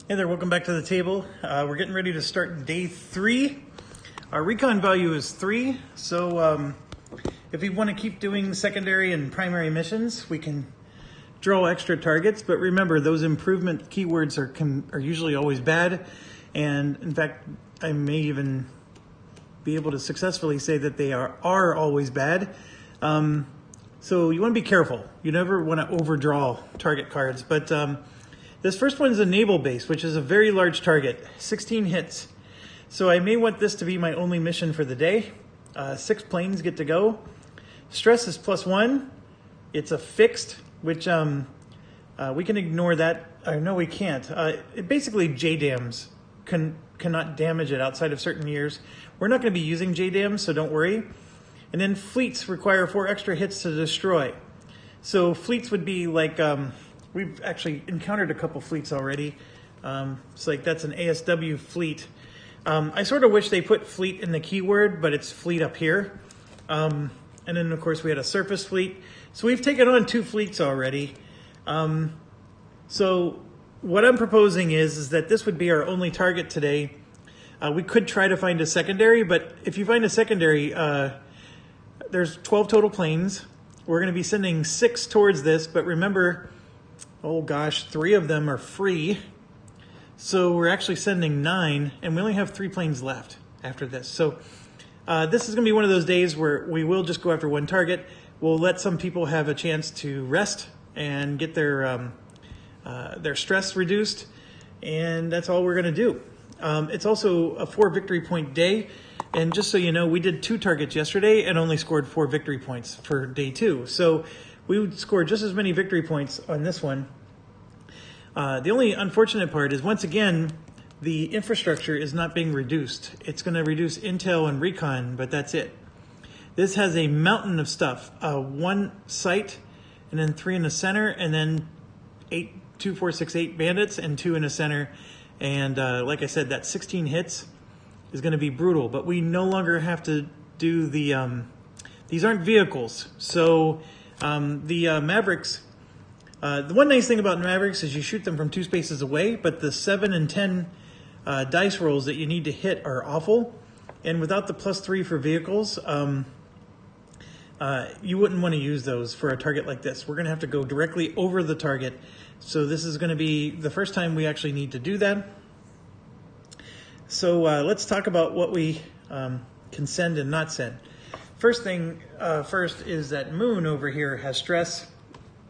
Hey there, welcome back to the table. We're getting ready to start day 3. Our recon value is 3, so if we want to keep doing secondary and primary missions, we can draw extra targets, but remember those improvement keywords are usually always bad, and in fact I may even be able to successfully say that they are always bad. So you want to be careful. You never want to overdraw target cards, but this first one is a naval base, which is a very large target, 16 hits. So I may want this to be my only mission for the day. 6 planes get to go. Stress is +1. It's a fixed, which we can ignore that. No, we can't. It basically JDAMs cannot damage it outside of certain years. We're not going to be using JDAMs, so don't worry. And then fleets require 4 extra hits to destroy. So fleets would be like... we've actually encountered a couple fleets already. It's like that's an ASW fleet. I sort of wish they put fleet in the keyword, but it's fleet up here. And then, of course, we had a surface fleet. So we've taken on 2 fleets already. So what I'm proposing is that this would be our only target today. We could try to find a secondary, but if you find a secondary, there's 12 total planes. We're going to be sending 6 towards this, but remember... oh gosh, 3 of them are free. So we're actually sending 9, and we only have 3 planes left after this. So this is going to be one of those days where we will just go after one target. We'll let some people have a chance to rest and get their stress reduced, and that's all we're going to do. It's also a 4 victory point day, and just so you know, we did 2 targets yesterday and only scored 4 victory points for day 2. So we would score just as many victory points on this one. The only unfortunate part is, once again, the infrastructure is not being reduced. It's going to reduce intel and recon, but that's it. This has a mountain of stuff. 1 site, and then 3 in the center, and then 2, 4, 6, 8 bandits, and 2 in the center. And like I said, that 16 hits is going to be brutal. But we no longer have to do the... these aren't vehicles, so... the Mavericks, the one nice thing about Mavericks is you shoot them from 2 spaces away, but the 7 and 10 dice rolls that you need to hit are awful. And without the +3 for vehicles, you wouldn't want to use those for a target like this. We're going to have to go directly over the target. So this is going to be the first time we actually need to do that. So let's talk about what we can send and not send. First thing first is that Moon over here has stress.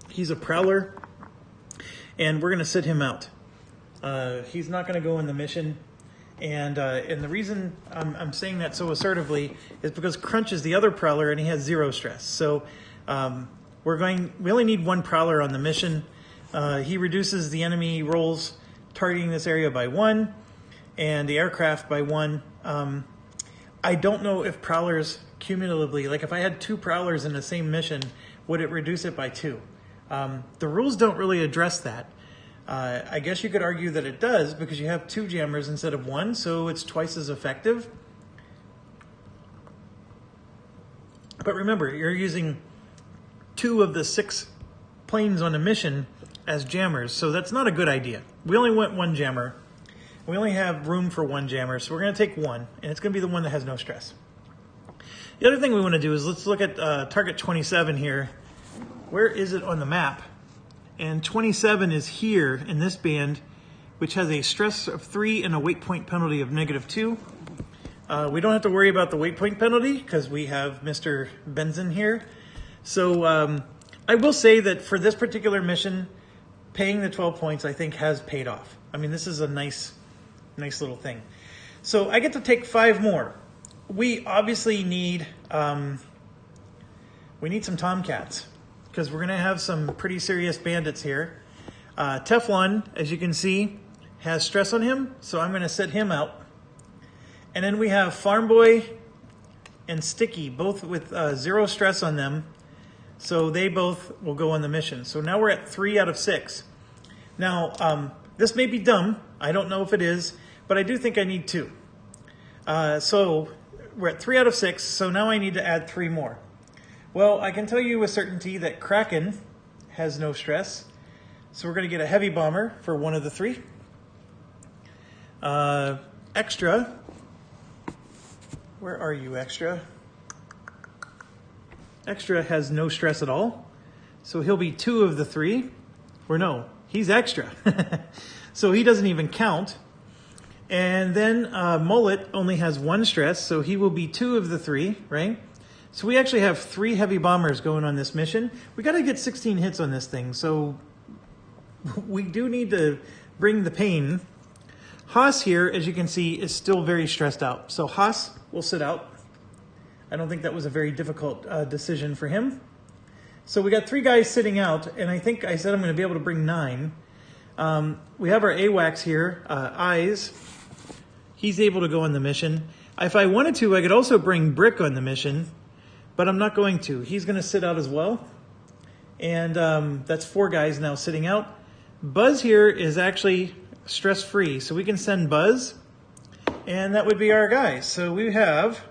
He's a prowler, and we're going to sit him out. He's not going to go in the mission, and the reason I'm saying that so assertively is because Crunch is the other prowler, and he has 0 stress. So we only need 1 prowler on the mission. He reduces the enemy rolls targeting this area by 1, and the aircraft by 1. I don't know if prowlers cumulatively, like if I had 2 prowlers in the same mission, would it reduce it by 2? The rules don't really address that. I guess you could argue that it does because you have 2 jammers instead of 1, so it's twice as effective. But remember, you're using 2 of the 6 planes on a mission as jammers, so that's not a good idea. We only want 1 jammer. We only have room for 1 jammer, so we're going to take 1, and it's going to be the one that has no stress. The other thing we want to do is let's look at target 27 here. Where is it on the map? And 27 is here in this band, which has a stress of 3 and a weight point penalty of -2. We don't have to worry about the weight point penalty because we have Mr. Benson here. So I will say that for this particular mission, paying the 12 points I think has paid off. I mean, this is a nice little thing. So I get to take 5 more. We obviously need some Tomcats because we're going to have some pretty serious bandits here. Teflon, as you can see, has stress on him, so I'm going to set him out. And then we have Farm Boy and Sticky, both with 0 stress on them, so they both will go on the mission. So now we're at 3 out of 6. Now, this may be dumb. I don't know if it is, but I do think I need 2. So we're at 3 out of 6, so now I need to add 3 more. Well, I can tell you with certainty that Kraken has no stress, so we're going to get a heavy bomber for 1 of the 3. Extra. Where are you, Extra? Extra has no stress at all. So he'll be 2 of the 3. Or no, he's extra. So he doesn't even count. And then Mullet only has 1 stress, so he will be 2 of the 3, right? So we actually have 3 heavy bombers going on this mission. We got to get 16 hits on this thing, so we do need to bring the pain. Haas here, as you can see, is still very stressed out. So Haas will sit out. I don't think that was a very difficult decision for him. So we got 3 guys sitting out, and I think I said I'm going to be able to bring 9. We have our AWACS here, Eyes. He's able to go on the mission. If I wanted to, I could also bring Brick on the mission, but I'm not going to. He's going to sit out as well. And that's 4 guys now sitting out. Buzz here is actually stress-free, so we can send Buzz, and that would be our guy. So we have,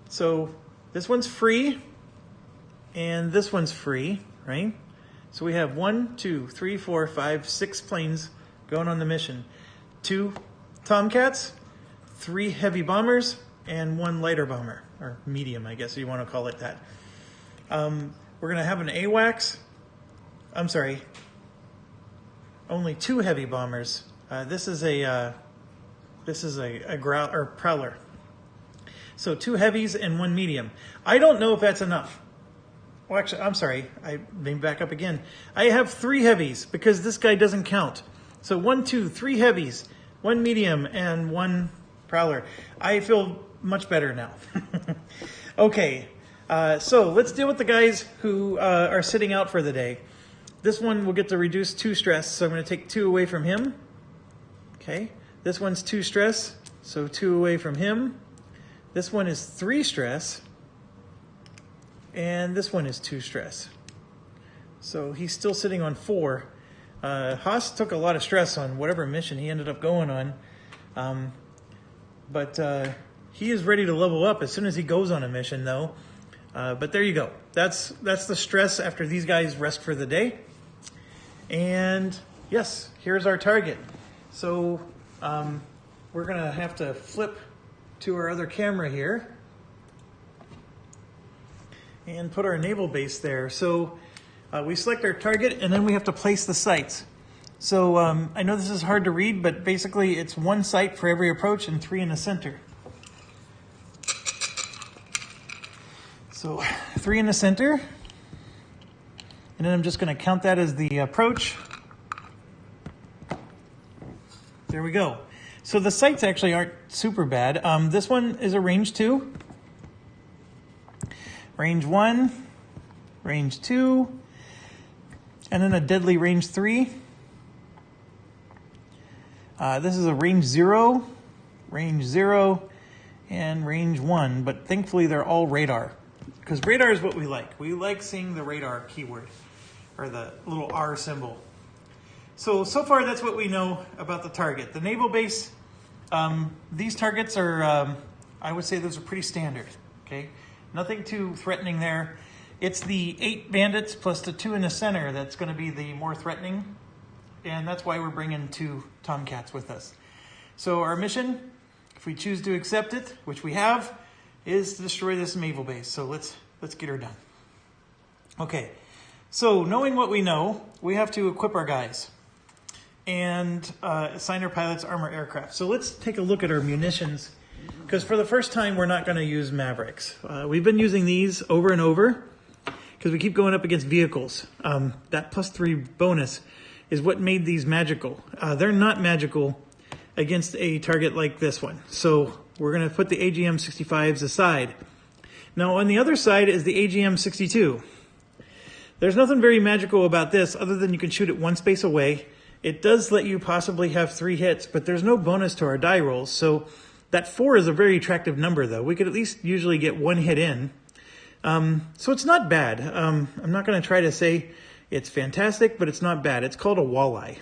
so this one's free, and this one's free, right? So we have 1, 2, 3, 4, 5, 6 planes going on the mission. 2 Tomcats, 3 heavy bombers, and 1 lighter bomber, or medium, I guess you want to call it that. We're going to have an AWACS. I'm sorry, only 2 heavy bombers. This is a prowler. So 2 heavies and 1 medium. I don't know if that's enough. Well, actually, I'm sorry. I may back up again. I have 3 heavies because this guy doesn't count. So 1, 2, 3 heavies, 1 medium, and 1 prowler. I feel much better now. Okay, so let's deal with the guys who are sitting out for the day. This one will get to reduce 2 stress, so I'm going to take 2 away from him. Okay, this one's 2 stress, so 2 away from him. This one is 3 stress, and this one is 2 stress. So he's still sitting on 4. Haas took a lot of stress on whatever mission he ended up going on. But he is ready to level up as soon as he goes on a mission, though. But there you go. That's the stress after these guys rest for the day. And yes, here's our target. So we're going to have to flip to our other camera here and put our naval base there. So we select our target, and then we have to place the sights. So I know this is hard to read, but basically it's 1 sight for every approach and 3 in the center. So 3 in the center, and then I'm just going to count that as the approach. There we go. So the sights actually aren't super bad. This one is a range 2, range 1, range 2, and then a deadly range 3. This is a range 0, and range 1, but thankfully they're all radar, because radar is what we like. We like seeing the radar keyword, or the little R symbol. So far that's what we know about the target. The naval base, these targets are, I would say those are pretty standard, okay? Nothing too threatening there. It's the 8 bandits plus the 2 in the center that's going to be the more threatening, and that's why we're bringing 2 Tomcats with us. So our mission, if we choose to accept it, which we have, is to destroy this naval base. So let's get her done. Okay, so knowing what we know, we have to equip our guys and assign our pilots armor aircraft. So let's take a look at our munitions, because for the first time we're not going to use Mavericks. We've been using these over and over because we keep going up against vehicles. That +3 bonus is what made these magical. They're not magical against a target like this one. So we're going to put the AGM-65s aside. Now on the other side is the AGM-62. There's nothing very magical about this other than you can shoot it 1 space away. It does let you possibly have 3 hits, but there's no bonus to our die rolls. So that 4 is a very attractive number, though. We could at least usually get 1 hit in. So it's not bad. I'm not going to try to say it's fantastic, but it's not bad. It's called a walleye.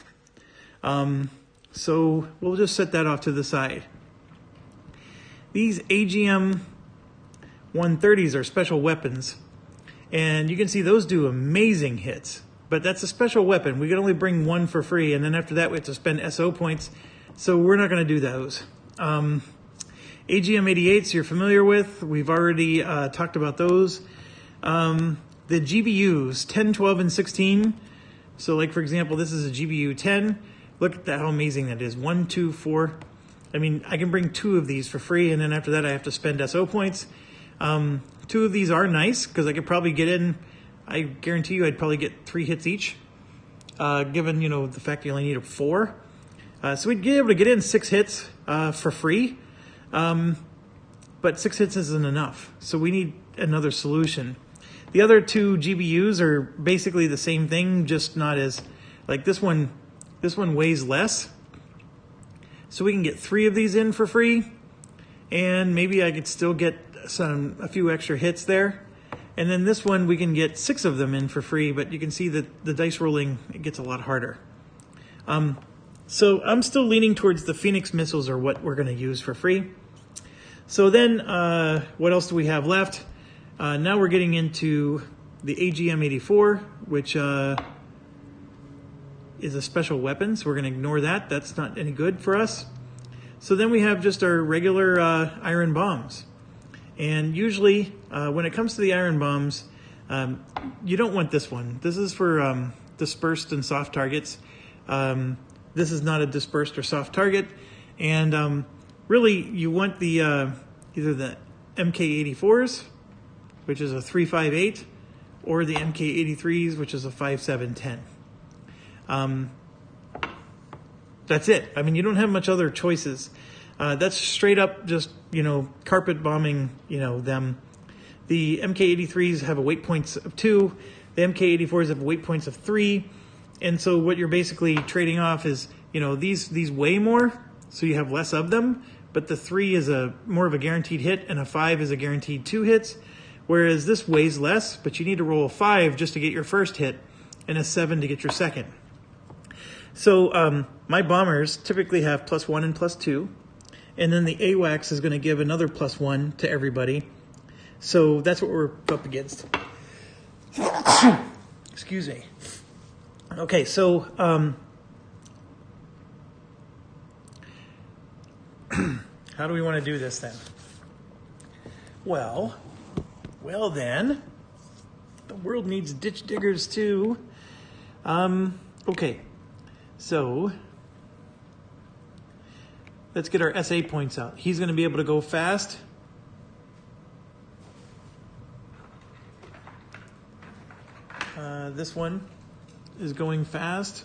So we'll just set that off to the side. These AGM 130s are special weapons, and you can see those do amazing hits. But that's a special weapon. We can only bring 1 for free, and then after that we have to spend SO points So we're not going to do those. AGM 88s you're familiar with. We've already talked about those. The GBUs, 10, 12, and 16. So like, for example, this is a GBU 10. Look at that, how amazing that is. 1, 2, 4. I mean, I can bring 2 of these for free, and then after that I have to spend SO points. 2 of these are nice, because I could probably get in, I guarantee you I'd probably get 3 hits each, given, you know, the fact you only need 4. So we'd be able to get in 6 hits for free, but 6 hits isn't enough. So we need another solution. The other 2 GBUs are basically the same thing, just not as, like this one weighs less. So we can get 3 of these in for free, and maybe I could still get a few extra hits there. And then this one, we can get 6 of them in for free, but you can see that the dice rolling, it gets a lot harder. So I'm still leaning towards the Phoenix missiles are what we're going to use for free. So then, what else do we have left? Now we're getting into the AGM 84, which is a special weapon, so we're going to ignore that. That's not any good for us. So then we have just our regular iron bombs. And usually, when it comes to the iron bombs, you don't want this one. This is for dispersed and soft targets. This is not a dispersed or soft target. And really, you want the either the MK84s, which is a 358, or the MK83s, which is a 5710. That's it. I mean, you don't have much other choices. That's straight up just, you know, carpet bombing, you know, them. The MK83s have a weight points of 2. The MK84s have weight points of 3. And so what you're basically trading off is, you know, these weigh more, so you have less of them, but the 3 is more of a guaranteed hit, and a 5 is a guaranteed 2 hits, whereas this weighs less, but you need to roll a 5 just to get your first hit, and a 7 to get your second. So my bombers typically have +1 and +2, and then the AWACS is going to give another +1 to everybody. So that's what we're up against. Excuse me. Okay, so how do we want to do this then? Well then, the world needs ditch diggers too. Okay, so let's get our SA points out. He's going to be able to go fast. This one is going fast.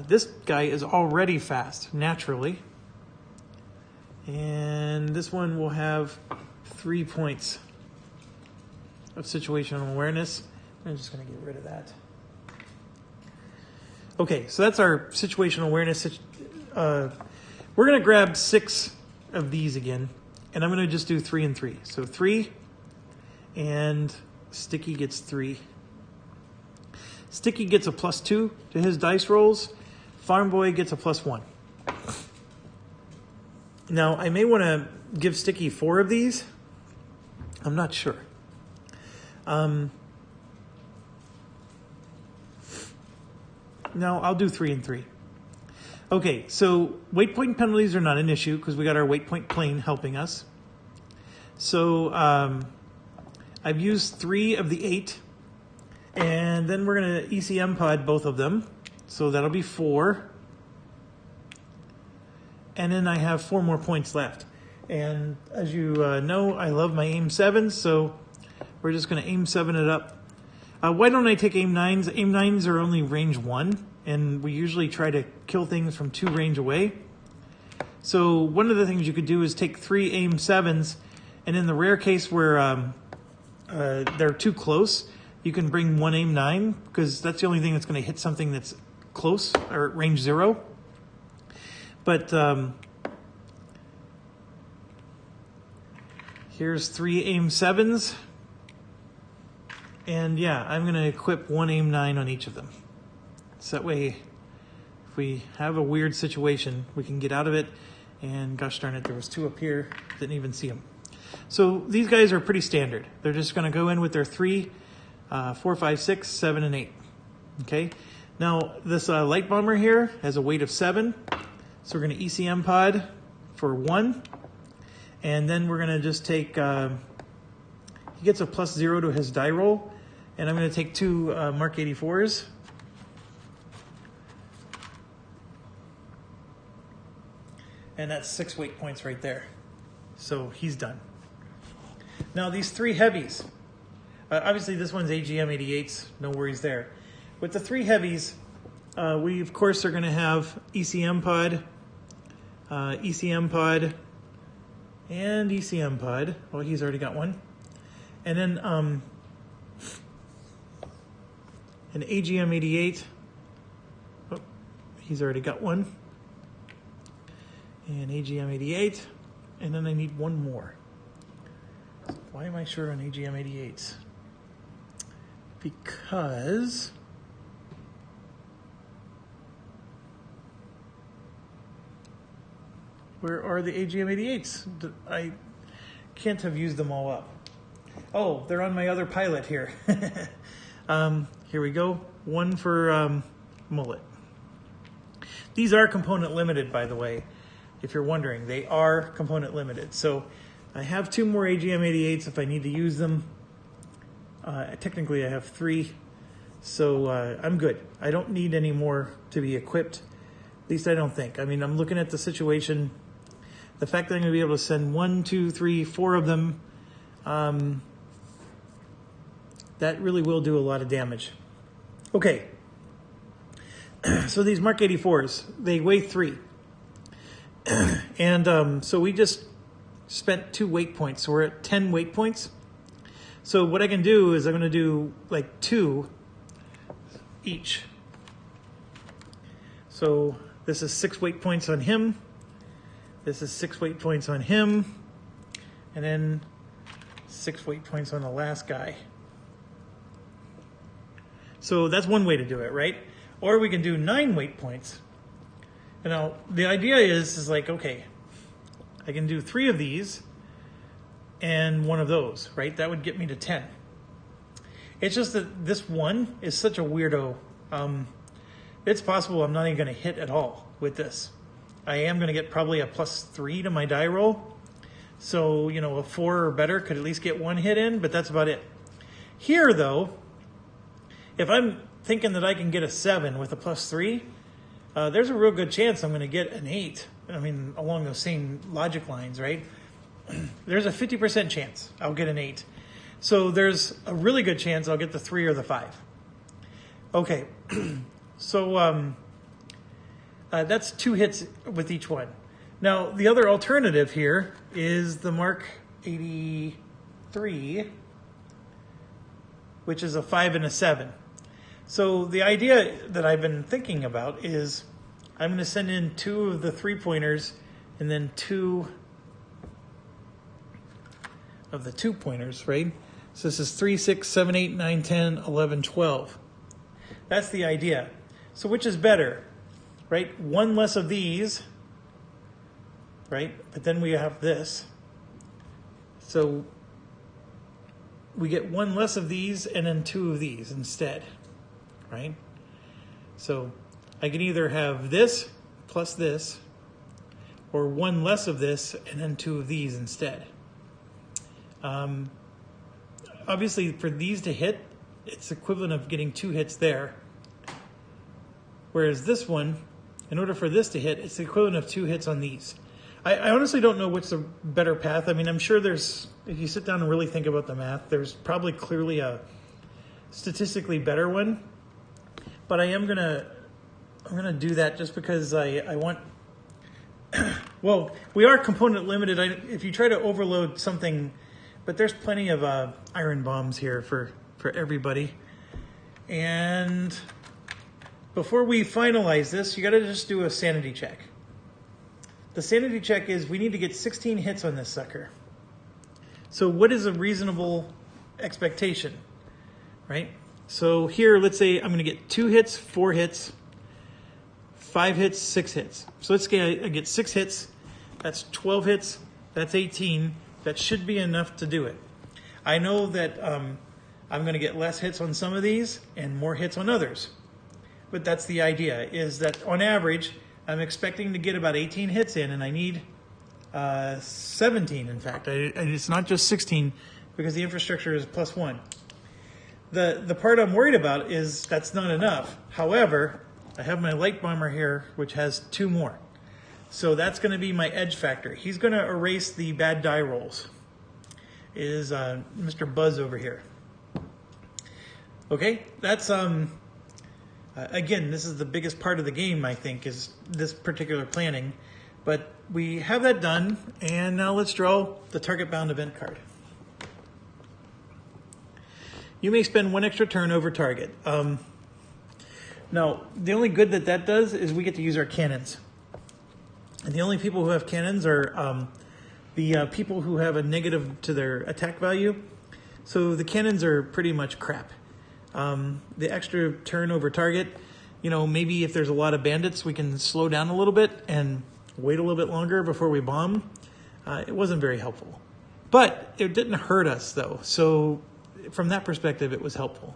This guy is already fast, naturally. And this one will have 3 points of situational awareness. I'm just going to get rid of that. Okay, so that's our situational awareness. We're going to grab 6 of these again, and I'm going to just do 3 and 3. So 3, and Sticky gets 3. Sticky gets a +2 to his dice rolls. Farm Boy gets a +1. Now, I may want to give Sticky 4 of these. I'm not sure. No, I'll do 3 and 3. Okay, so weight point penalties are not an issue because we got our weight point plane helping us. So I've used 3 of the 8. And then we're going to ECM pod both of them. So that'll be 4. And then I have 4 more points left. And as you know, I love my aim 7s, so we're just going to aim 7 it up. Why don't I take aim 9s? Aim 9s are only range 1, and we usually try to kill things from 2 range away. So one of the things you could do is take 3 aim 7s, and in the rare case where they're too close, you can bring 1 aim 9, because that's the only thing that's going to hit something that's close, or range 0. But here's 3 aim 7s. And yeah, I'm going to equip 1 aim 9 on each of them. So that way, if we have a weird situation, we can get out of it. And gosh darn it, there was 2 up here. Didn't even see them. So these guys are pretty standard. They're just going to go in with their 3, 4, 5, 6, 7, and 8. Okay. Now, this light bomber here has a weight of 7. So we're going to ECM pod for 1. And then we're going to just take, he gets a +0 to his die roll. And I'm going to take 2 Mark 84s. And that's 6 weight points right there. So he's done. Now these 3 heavies. Obviously this one's AGM 88s, no worries there. With the 3 heavies, we of course are going to have ECM pod, and ECM pod. Well, he's already got one. And then an AGM 88. Oh, he's already got one. And AGM 88. And then I need one more. Why am I short on AGM 88s? Because where are the AGM 88s? I can't have used them all up. Oh, they're on my other pilot here. Here we go. One for Mullet. These are component limited, by the way. If you're wondering, they are component limited. So I have 2 more AGM 88s if I need to use them. Technically, I have 3, so I'm good. I don't need any more to be equipped. At least I don't think. I mean, I'm looking at the situation. The fact that I'm going to be able to send 1, 2, 3, 4 of them, that really will do a lot of damage. Okay. So these Mark 84s, they weigh 3. And so we just spent 2 weight points. So we're at 10 weight points. So what I can do is I'm going to do like 2 each. So this is 6 weight points on him. This is 6 weight points on him. And then 6 weight points on the last guy. So that's one way to do it, right? Or we can do 9 weight points. And now the idea is like, okay, I can do 3 of these and 1 of those, right? That would get me to 10. It's just that this one is such a weirdo. It's possible I'm not even going to hit at all with this. I am going to get probably a +3 to my die roll. So, you know, a 4 or better could at least get 1 hit in, but that's about it. Here, though, if I'm thinking that I can get a 7 with a +3, there's a real good chance I'm going to get an 8. I mean, along those same logic lines, right? There's a 50% chance I'll get an 8. So there's a really good chance I'll get the 3 or the 5. Okay, so that's 2 hits with each one. Now, the other alternative here is the Mark 83, which is a 5 and a 7. So the idea that I've been thinking about is I'm going to send in 2 of the 3-pointers and then 2 of the 2-pointers, right? So this is 3, 6, 7, 8, 9, 10, 11, 12. That's the idea. So which is better, right? 1 less of these, right? But then we have this. So we get 1 less of these and then 2 of these instead. Right? So I can either have this plus this, or 1 less of this and then 2 of these instead. Obviously, for these to hit, it's equivalent of getting 2 hits there. Whereas this one, in order for this to hit, it's the equivalent of 2 hits on these. I honestly don't know what's the better path. I mean, I'm sure there's, if you sit down and really think about the math, there's probably clearly a statistically better one. But I'm gonna do that just because I want. Well, we are component limited. If you try to overload something, but there's plenty of iron bombs here for everybody. And before we finalize this, you got to just do a sanity check. The sanity check is we need to get 16 hits on this sucker. So what is a reasonable expectation, right? So here, let's say I'm going to get 2 hits, 4 hits, 5 hits, 6 hits. So let's say I get 6 hits. That's 12 hits. That's 18. That should be enough to do it. I know that I'm going to get less hits on some of these and more hits on others. but that's the idea, is that on average, I'm expecting to get about 18 hits in, and I need 17, in fact. It's not just 16, because the infrastructure is +1. The part I'm worried about is that's not enough. However, I have my light bomber here, which has 2 more. So that's going to be my edge factor. He's going to erase the bad die rolls. Is Mr. Buzz over here. Okay, that's, again, this is the biggest part of the game, I think, is this particular planning. But we have that done, and now let's draw the Target-Bound Event card. You may spend 1 extra turn over target. Now, the only good that does is we get to use our cannons. And the only people who have cannons are the people who have a negative to their attack value. So the cannons are pretty much crap. The extra turn over target, you know, maybe if there's a lot of bandits, we can slow down a little bit and wait a little bit longer before we bomb. It wasn't very helpful. But it didn't hurt us, though. So from that perspective, it was helpful.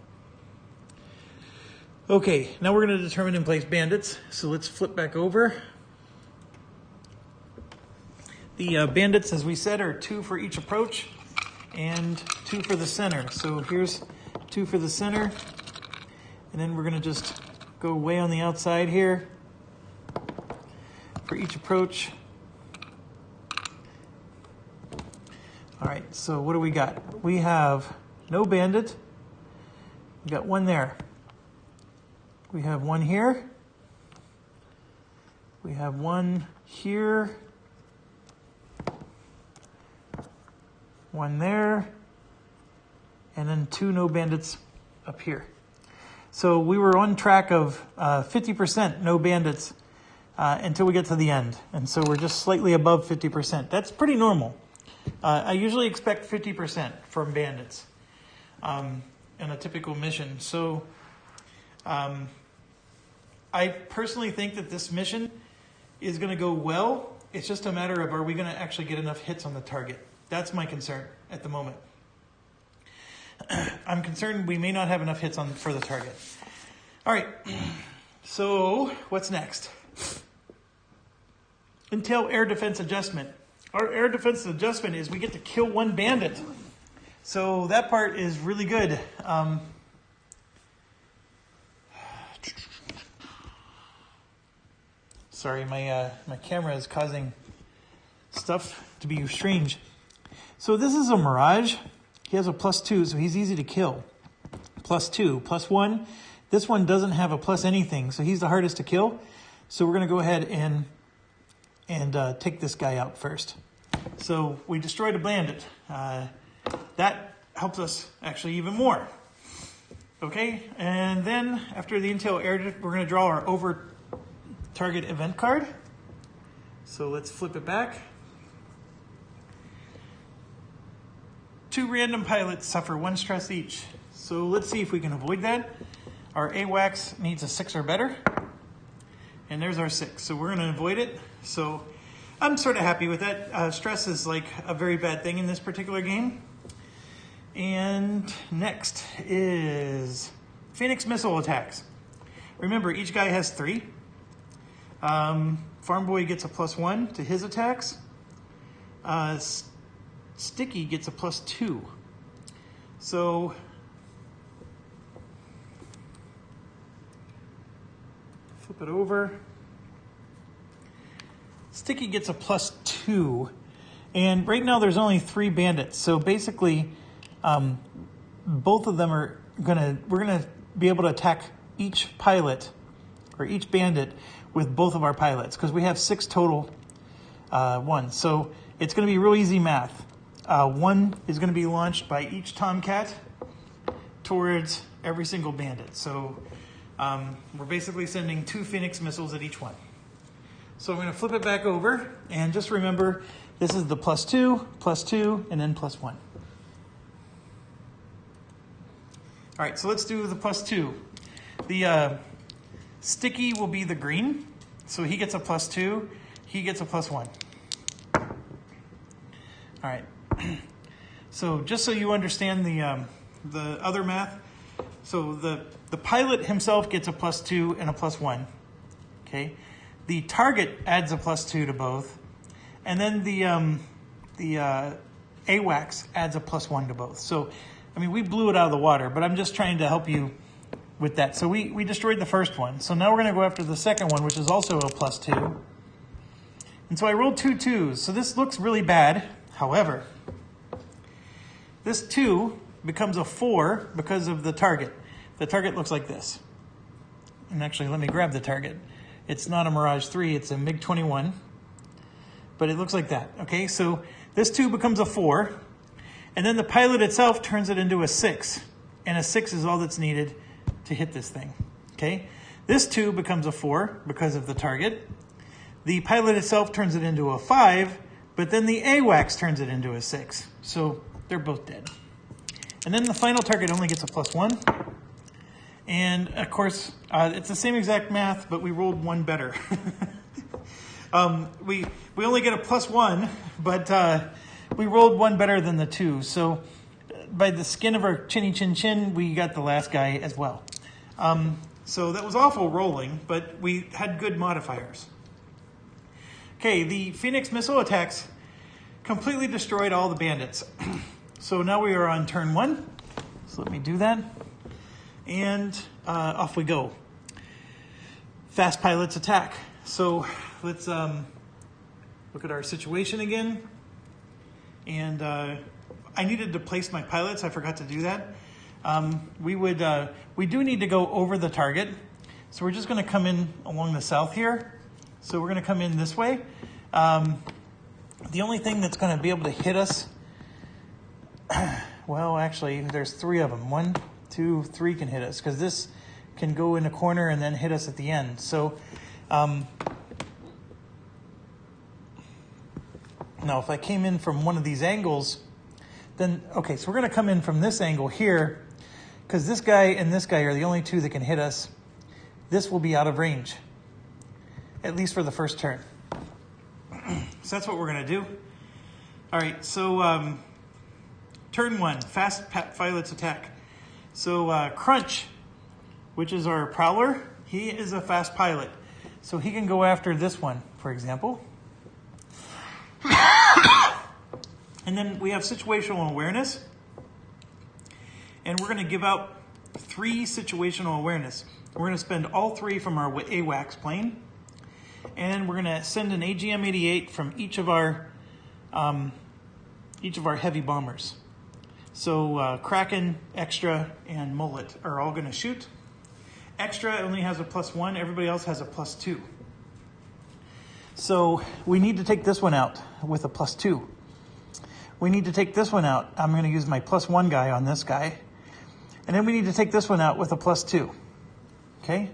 Okay, now we're going to determine and place bandits. So let's flip back over. The bandits, as we said, are 2 for each approach and 2 for the center. So here's 2 for the center. And then we're going to just go way on the outside here for each approach. All right, so what do we got? We have no bandit. We got 1 there. We have 1 here. We have 1 here. 1 there. And then 2 no bandits up here. So we were on track of 50% no bandits until we get to the end. And so we're just slightly above 50%. That's pretty normal. I usually expect 50% from bandits in a typical mission. So I personally think that this mission is going to go well. It's just a matter of, are we going to actually get enough hits on the target? That's my concern at the moment. I'm concerned we may not have enough hits for the target. All right, so what's next? Intel air defense adjustment. Our air defense adjustment is we get to kill 1 bandit. So that part is really good. Sorry, my camera is causing stuff to be strange. So this is a Mirage. He has a +2, so he's easy to kill. +2, +1. This one doesn't have a plus anything, so he's the hardest to kill. So we're going to go ahead and take this guy out first. So we destroyed a bandit. That helps us actually even more. Okay, and then after the Intel air, we're going to draw our over target event card. So let's flip it back. 2 random pilots suffer 1 stress each. So let's see if we can avoid that. Our AWACS needs a 6 or better. And there's our 6. So we're going to avoid it. So I'm sort of happy with that. Stress is like a very bad thing in this particular game. And next is Phoenix missile attacks. Remember, each guy has 3. Farm Boy gets a +1 to his attacks. Sticky gets a +2. So flip it over. Sticky gets a +2. And right now there's only 3 bandits. So basically, both of them are we're gonna be able to attack each pilot or each bandit with both of our pilots because we have 6 total ones. So it's gonna be real easy math. 1 is gonna be launched by each Tomcat towards every single bandit. So we're basically sending 2 Phoenix missiles at each one. So I'm gonna flip it back over and just remember this is the +2, +2, and then +1. All right, so let's do the +2. The Sticky will be the green, so he gets a +2, he gets a +1. All right, so just so you understand the other math, So the pilot himself gets a +2 and a +1. Okay, the target adds a +2 to both, and then the AWACS adds a +1 to both. So, I mean, we blew it out of the water, but I'm just trying to help you with that. So we destroyed the first one. So now we're going to go after the second one, which is also a +2. And so I rolled 2 2s. So this looks really bad. However, this 2 becomes a 4 because of the target. The target looks like this. And actually, let me grab the target. It's not a Mirage 3, it's a MiG-21. But it looks like that. Okay, so this 2 becomes a 4. And then the pilot itself turns it into a 6. And a 6 is all that's needed to hit this thing. Okay, this 2 becomes a 4 because of the target. The pilot itself turns it into a 5, but then the AWACS turns it into a 6. So they're both dead. And then the final target only gets a +1. And of course, it's the same exact math, but we rolled one better. We only get a +1, but we rolled one better than the 2. So by the skin of our chinny chin chin, we got the last guy as well. So that was awful rolling, but we had good modifiers. Okay, the Phoenix missile attacks completely destroyed all the bandits. So now we are on turn 1. So let me do that. And off we go. Fast pilots attack. So let's look at our situation again. And I needed to place my pilots. I forgot to do that. We do need to go over the target. So we're just going to come in along the south here. So we're going to come in this way. The only thing that's going to be able to hit us, well, actually, there's 3 of them. 1, 2, 3 can hit us because this can go in a corner and then hit us at the end. So now if I came in from one of these angles, then, okay, so we're going to come in from this angle here because this guy and this guy are the only 2 that can hit us. This will be out of range, at least for the first turn. So that's what we're going to do. All right, so turn 1, fast pilots attack. So Crunch, which is our prowler, he is a fast pilot. So he can go after this one, for example. And then we have situational awareness. And we're going to give out 3 situational awareness. We're going to spend all 3 from our AWACS plane. And we're going to send an AGM-88 from each of our heavy bombers. So Kraken, Extra, and Mullet are all going to shoot. Extra only has a +1. Everybody else has a +2. So we need to take this one out with a +2. We need to take this one out. I'm going to use my +1 guy on this guy. And then we need to take this one out with a +2. Okay?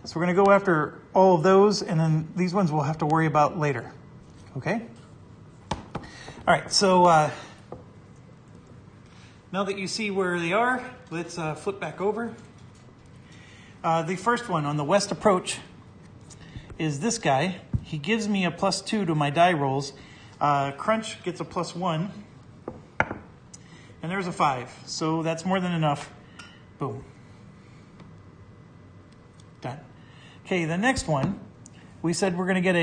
So we're going to go after all of those, and then these ones we'll have to worry about later. Okay? All right, so now that you see where they are, let's flip back over. The first one on the west approach is this guy. He gives me a +2 to my die rolls. Crunch gets a +1. And there's a 5. So that's more than enough. Boom. Done. Okay, the next one, we said we're going to get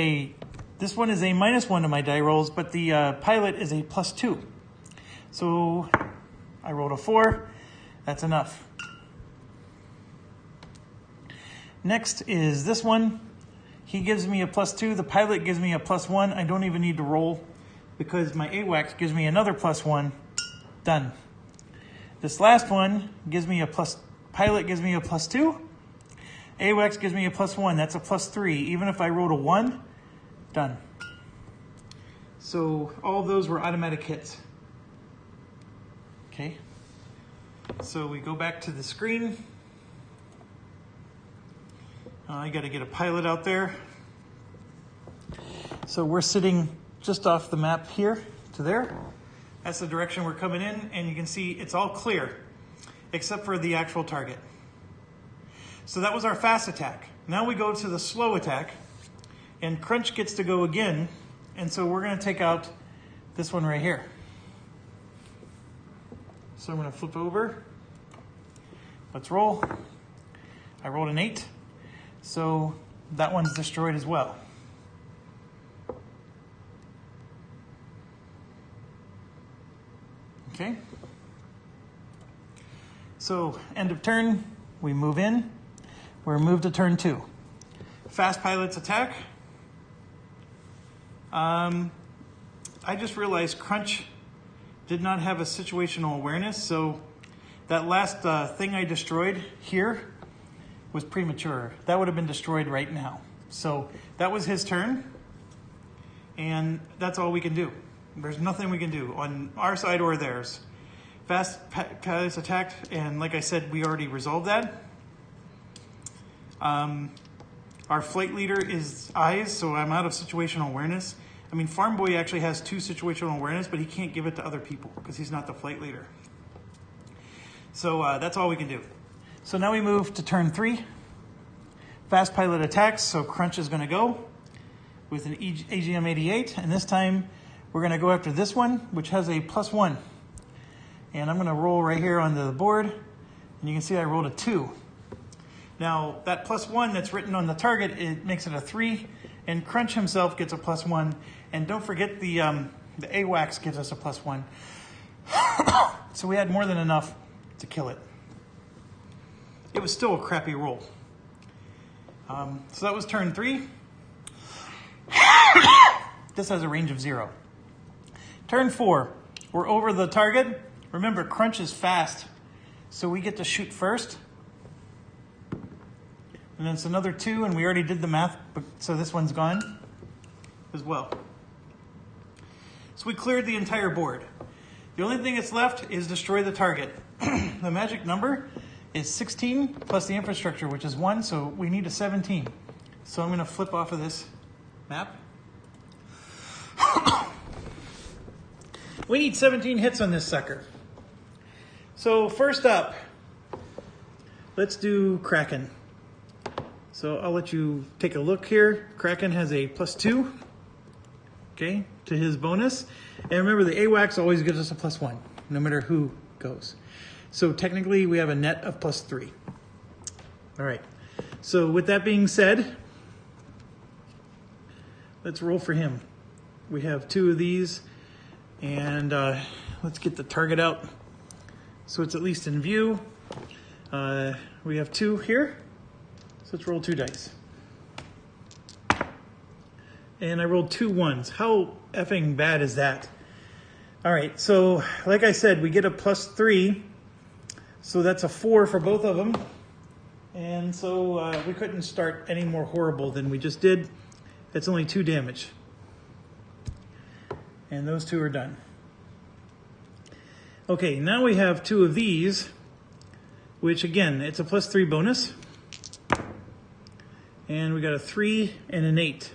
this one is a -1 to my die rolls, but the pilot is a +2. So I rolled a 4. That's enough. Next is this one. He gives me a +2. The pilot gives me a +1. I don't even need to roll because my AWACS gives me another +1. Done. This last one gives me pilot gives me a +2. AWACS gives me a +1. That's a +3. Even if I rolled a 1, done. So all of those were automatic hits. Okay. So we go back to the screen. I got to get a pilot out there. So we're sitting just off the map here to there. That's the direction we're coming in, and you can see it's all clear, except for the actual target. So that was our fast attack. Now we go to the slow attack, and Crunch gets to go again, and so we're going to take out this one right here. So I'm going to flip over. Let's roll. I rolled an 8, so that one's destroyed as well. Okay. So end of turn, we move in. We're moved to turn 2. Fast pilots attack. I just realized Crunch did not have a situational awareness, so that last thing I destroyed here was premature. That would have been destroyed right now. So that was his turn, and that's all we can do. There's nothing we can do on our side or theirs. Fast pilots attacked, and like I said, we already resolved that. Our flight leader is eyes, so I'm out of situational awareness. I mean, Farm Boy actually has 2 situational awareness, but he can't give it to other people because he's not the flight leader. So that's all we can do. So now we move to turn 3. Fast pilot attacks, so Crunch is going to go with an AGM-88, and this time we're going to go after this one, which has a +1. And I'm going to roll right here onto the board, and you can see I rolled a 2. Now, that +1 that's written on the target, it makes it a 3, and Crunch himself gets a +1. And don't forget the AWACS gives us a +1. So we had more than enough to kill it. It was still a crappy roll. So that was turn 3. This has a range of 0. Turn 4, we're over the target. Remember, Crunch is fast, so we get to shoot first. And then it's another 2, and we already did the math, so this one's gone as well. So we cleared the entire board. The only thing that's left is destroy the target. The magic number is 16 plus the infrastructure, which is 1, so we need a 17. So I'm going to flip off of this map. We need 17 hits on this sucker. So first up, let's do Kraken. So I'll let you take a look here. Kraken has a +2, okay, to his bonus. And remember, the AWACS always gives us a +1, no matter who goes. So technically, we have a net of +3. All right. So with that being said, let's roll for him. We have 2 of these, and let's get the target out so it's at least in view. We have 2 here. So let's roll 2 dice. And I rolled 2 1s. How effing bad is that? All right, so like I said, we get a +3. So that's a 4 for both of them. And so we couldn't start any more horrible than we just did. That's only 2 damage. And those 2 are done. Okay, now we have 2 of these, which again, it's a +3 bonus. And we got a 3 and an 8.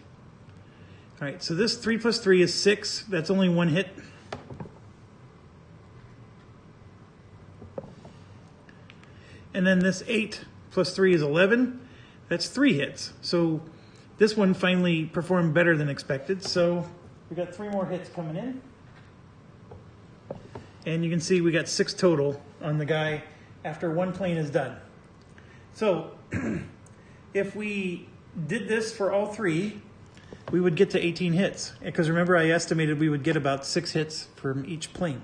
All right, so this 3 + 3 is 6. That's only 1 hit. And then this 8 + 3 is 11. That's 3 hits. So this one finally performed better than expected. So we got 3 more hits coming in. And you can see we got 6 total on the guy after 1 plane is done. So if we did this for all 3, we would get to 18 hits. Because remember, I estimated we would get about 6 hits from each plane.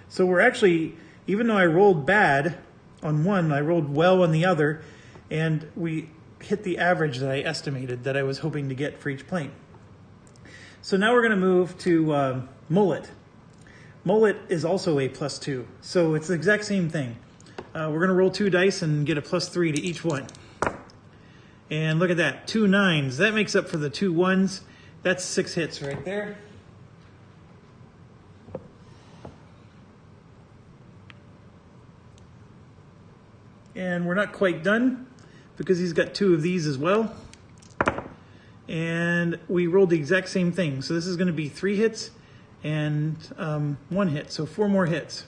So we're actually, even though I rolled bad on one, I rolled well on the other, and we hit the average that I estimated that I was hoping to get for each plane. So now we're going to move to Mullet. Mullet is also a +2, so it's the exact same thing. We're going to roll 2 dice and get a +3 to each one. And look at that, 2 9s. That makes up for the 2 1s. That's 6 hits right there. And we're not quite done because he's got 2 of these as well. And we rolled the exact same thing. So this is going to be 3 hits and 1 hit, so 4 more hits.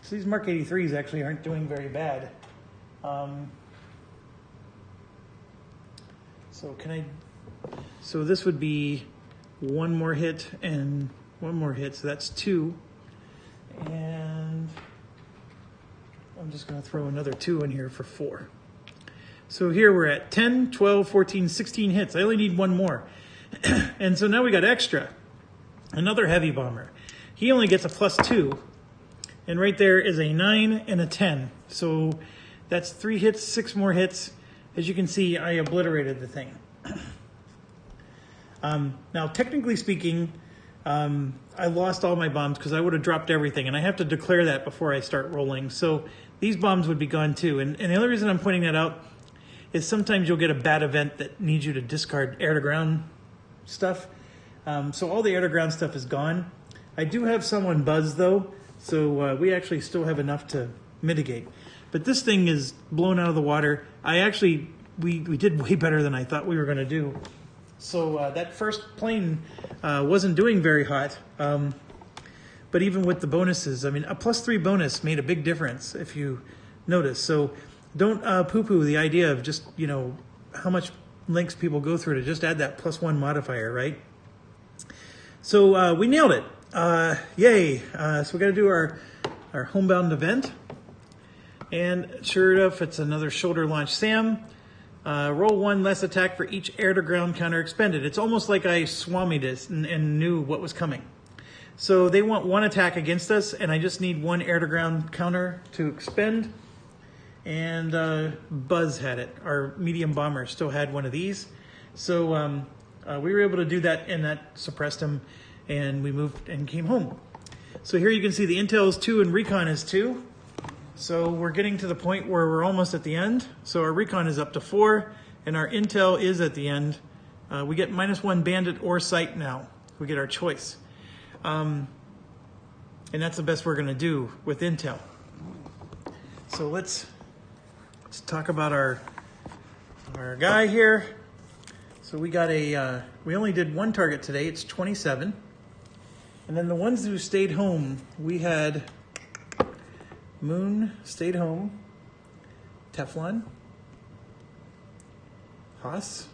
So these Mark 83s actually aren't doing very bad. So this would be 1 more hit and 1 more hit, so that's 2. And just going to throw another 2 in here for 4. So here we're at 10, 12, 14, 16 hits. I only need 1 more. And so now we got extra. Another heavy bomber. He only gets a +2. And right there is a 9 and a 10. So that's 3 hits, 6 more hits. As you can see, I obliterated the thing. Now, technically speaking, I lost all my bombs because I would have dropped everything. And I have to declare that before I start rolling. So these bombs would be gone too. And the only reason I'm pointing that out is sometimes you'll get a bad event that needs you to discard air-to-ground stuff. So all the air-to-ground stuff is gone. I do have some on Buzz, though, so we actually still have enough to mitigate. But this thing is blown out of the water. We did way better than I thought we were going to do. So that first plane wasn't doing very hot. But even with the bonuses, I mean, a +3 bonus made a big difference, if you notice. So don't poo-poo the idea of just, you know, how much links people go through to just add that +1 modifier, right? So we nailed it. Yay. So we got to do our Homebound Event. And sure enough, it's another shoulder launch SAM. Roll 1 less attack for each air-to-ground counter expended. It's almost like I swamied it and knew what was coming. So they want 1 attack against us, and I just need 1 air-to-ground counter to expend. And Buzz had it. Our medium bomber still had 1 of these. So we were able to do that, and that suppressed him, and we moved and came home. So here you can see the intel is 2 and recon is 2. So we're getting to the point where we're almost at the end. So our recon is up to 4, and our intel is at the end. We get -1 bandit or sight now. We get our choice. And that's the best we're going to do with intel. So let's talk about our guy here. So we got we only did 1 target today. It's 27. And then the ones who stayed home, we had Moon stayed home, Teflon, Haas,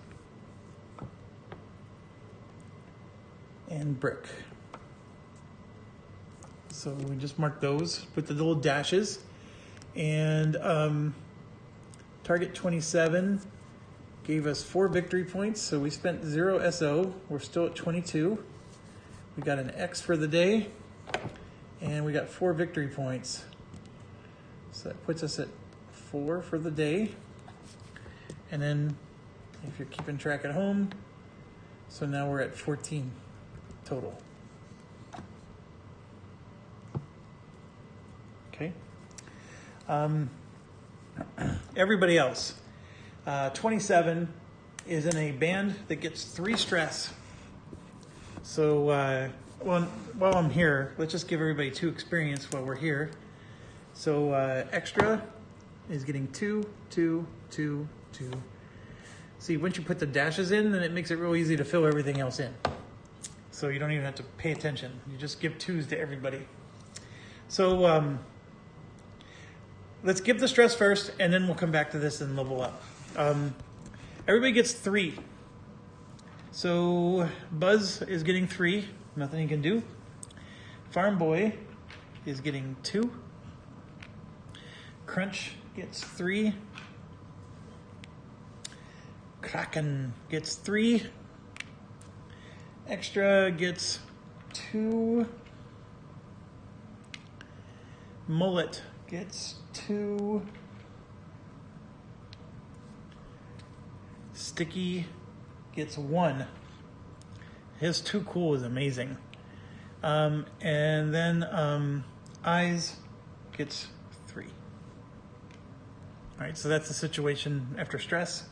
and Brick. So we just marked those with the little dashes. And target 27 gave us 4 victory points, so we spent 0 SO. We're still at 22. We got an X for the day, and we got 4 victory points. So that puts us at 4 for the day. And then, if you're keeping track at home, so now we're at 14 total. Okay. Everybody else, 27 is in a band that gets 3 stress. So while I'm here, let's just give everybody 2 experience while we're here. So extra is getting 2, 2, 2, 2. See, once you put the dashes in, then it makes it real easy to fill everything else in. So you don't even have to pay attention. You just give 2s to everybody. So let's give the stress first, and then we'll come back to this and level up. Everybody gets 3. So Buzz is getting 3. Nothing he can do. Farm Boy is getting 2. Crunch gets 3. Kraken gets 3. Extra gets 2. Mullet gets 2. Sticky gets 1. His too cool is amazing. And then Eyes gets 3. All right, so that's the situation after stress.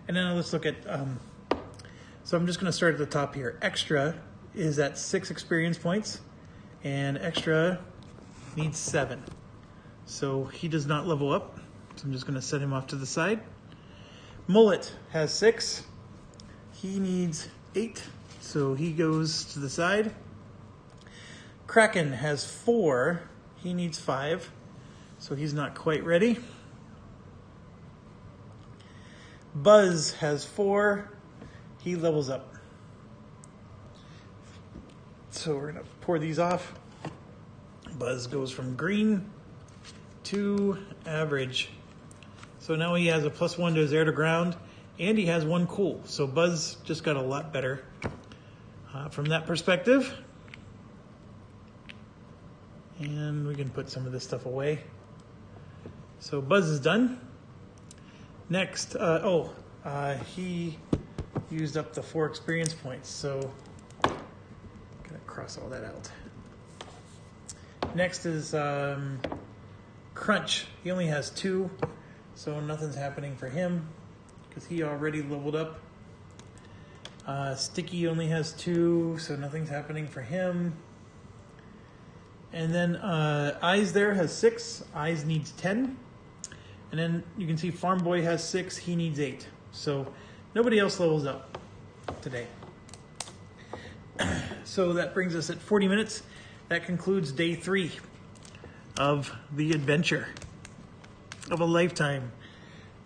And then let's look at, so I'm just going to start at the top here. Extra is at 6 experience points, and extra needs 7. So he does not level up, so I'm just going to set him off to the side. Mullet has 6. He needs 8, so he goes to the side. Kraken has 4. He needs 5, so he's not quite ready. Buzz has 4. He levels up. So we're going to pour these off. Buzz goes from green 2 average. So now he has a +1 to his air to ground, and he has 1 cool. So Buzz just got a lot better from that perspective. And we can put some of this stuff away. So Buzz is done. Next, he used up the 4 experience points, so gonna cross all that out. Next is Crunch. He only has 2, so nothing's happening for him because he already leveled up. Sticky only has 2, so nothing's happening for him. And then Eyes there has 6. Eyes needs 10. And then you can see Farm Boy has 6. He needs 8. So nobody else levels up today. So that brings us at 40 minutes. That concludes day 3 of the adventure of a lifetime.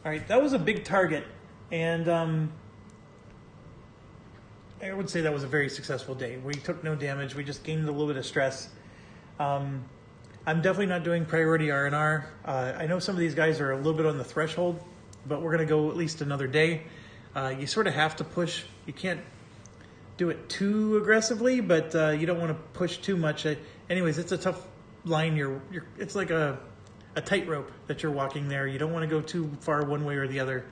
All right, that was a big target. And I would say that was a very successful day. We took no damage. We just gained a little bit of stress. I'm definitely not doing priority R&R. I know some of these guys are a little bit on the threshold, but we're going to go at least another day. You sort of have to push. You can't do it too aggressively, but you don't want to push too much. Anyways, it's a tough line. It's like a tightrope that you're walking there. You don't want to go too far one way or the other.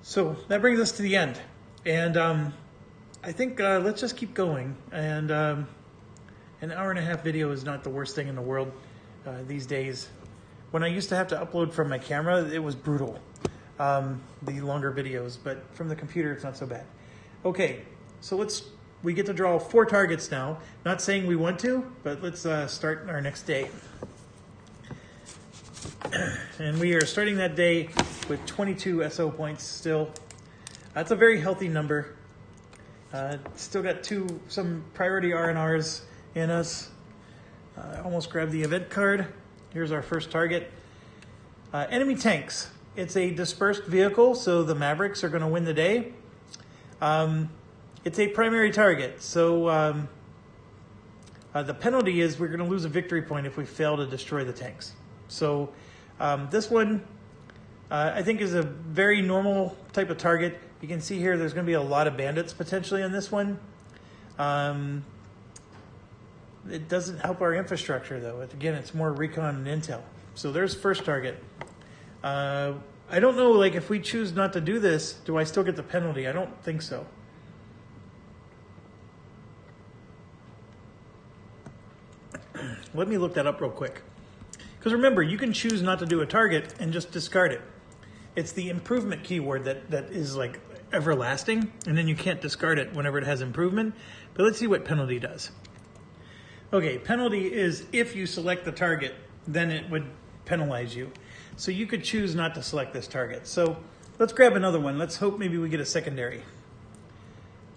So that brings us to the end. And I think let's just keep going. And an hour-and-a-half video is not the worst thing in the world these days. When I used to have to upload from my camera, it was brutal, the longer videos, but from the computer, it's not so bad. Okay, so we get to draw 4 targets now. Not saying we want to, but let's start our next day. And we are starting that day with 22 SO points still. That's a very healthy number. Still got some priority R&Rs in us. I almost grabbed the event card. Here's our first target. Enemy tanks. It's a dispersed vehicle, so the Mavericks are going to win the day. It's a primary target, so the penalty is we're going to lose a victory point if we fail to destroy the tanks. So this one, I think, is a very normal type of target. You can see here there's going to be a lot of bandits potentially on this one. It doesn't help our infrastructure, though. Again, it's more recon and intel. So there's first target. I don't know, like, if we choose not to do this, do I still get the penalty? I don't think so. Let me look that up real quick. Because remember, you can choose not to do a target and just discard it. It's the improvement keyword that is, like, everlasting, and then you can't discard it whenever it has improvement. But let's see what penalty does. Okay, penalty is if you select the target, then it would penalize you. So you could choose not to select this target. So let's grab another one. Let's hope maybe we get a secondary.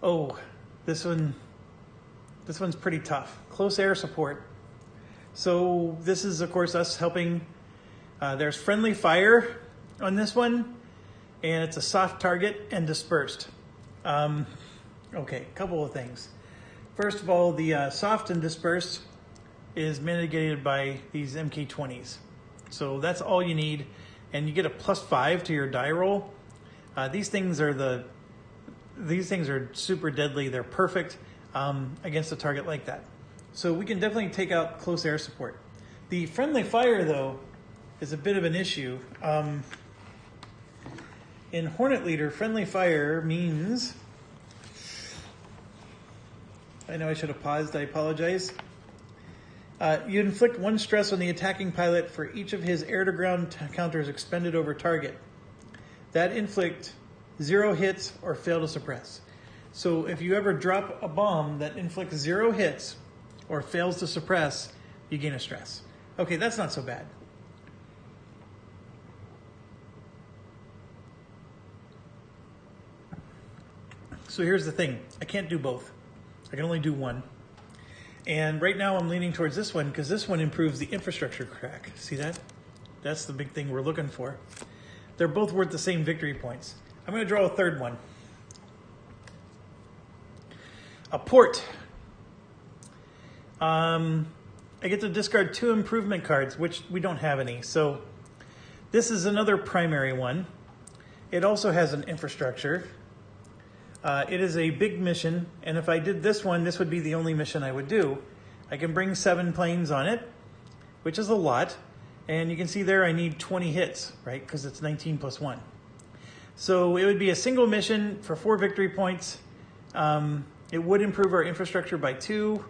Oh, this one's pretty tough. Close air support. So this is, of course, us helping. There's friendly fire on this one, and it's a soft target and dispersed. Okay, a couple of things. First of all, the soft and dispersed is mitigated by these MK20s. So that's all you need. And you get a +5 to your die roll. These things are super deadly. They're perfect against a target like that. So we can definitely take out close air support. The friendly fire, though, is a bit of an issue. In Hornet Leader, friendly fire means... I know I should have paused, I apologize. You inflict 1 stress on the attacking pilot for each of his air-to-ground counters expended over target. That inflict 0 hits or fail to suppress. So if you ever drop a bomb that inflicts 0 hits or fails to suppress, you gain a stress. Okay, that's not so bad. So here's the thing, I can't do both. I can only do one. And right now I'm leaning towards this one because this one improves the infrastructure crack. See that? That's the big thing we're looking for. They're both worth the same victory points. I'm going to draw a third one. A port. I I get to discard 2 improvement cards, which we don't have any. So this is another primary one. It also has an infrastructure. It is a big mission, and if I did this one, this would be the only mission I would do. I can bring 7 planes on it, which is a lot. And you can see there I need 20 hits, right? Because it's 19 plus 1. So it would be a single mission for 4 victory points. It would improve our infrastructure by 2.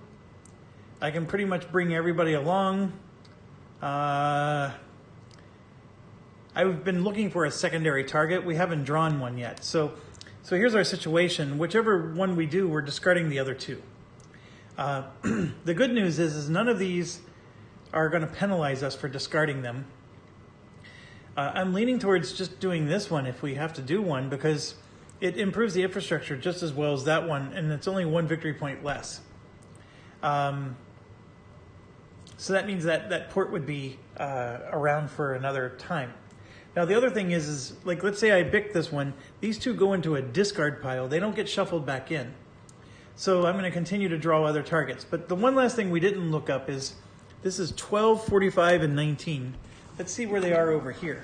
I can pretty much bring everybody along. I've been looking for a secondary target. We haven't drawn one yet. So here's our situation. Whichever one we do, we're discarding the other 2. The good news is none of these are going to penalize us for discarding them. I'm leaning towards just doing this one if we have to do one, because it improves the infrastructure just as well as that one, and it's only 1 victory point less. So that means that port would be around for another time. Now the other thing is like, let's say I pick this one, these 2 go into a discard pile. They don't get shuffled back in. So I'm going to continue to draw other targets. But the one last thing we didn't look up is, this is 12, 45, and 19. Let's see where they are over here.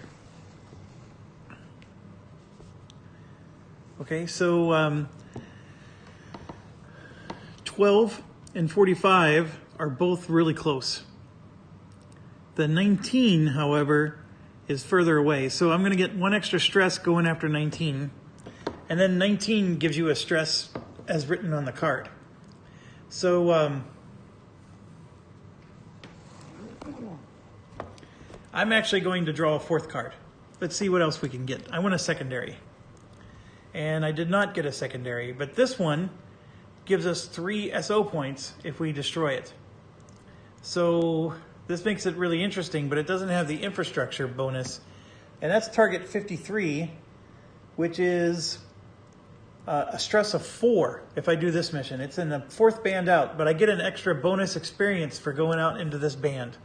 Okay, so 12 and 45 are both really close. The 19, however, is further away. So I'm going to get 1 extra stress going after 19. And then 19 gives you a stress as written on the card. So I'm actually going to draw a 4th card. Let's see what else we can get. I want a secondary. And I did not get a secondary, but this one gives us 3 SO points if we destroy it. So this makes it really interesting, but it doesn't have the infrastructure bonus. And that's target 53, which is a stress of 4 if I do this mission. It's in the 4th band out, but I get an extra bonus experience for going out into this band.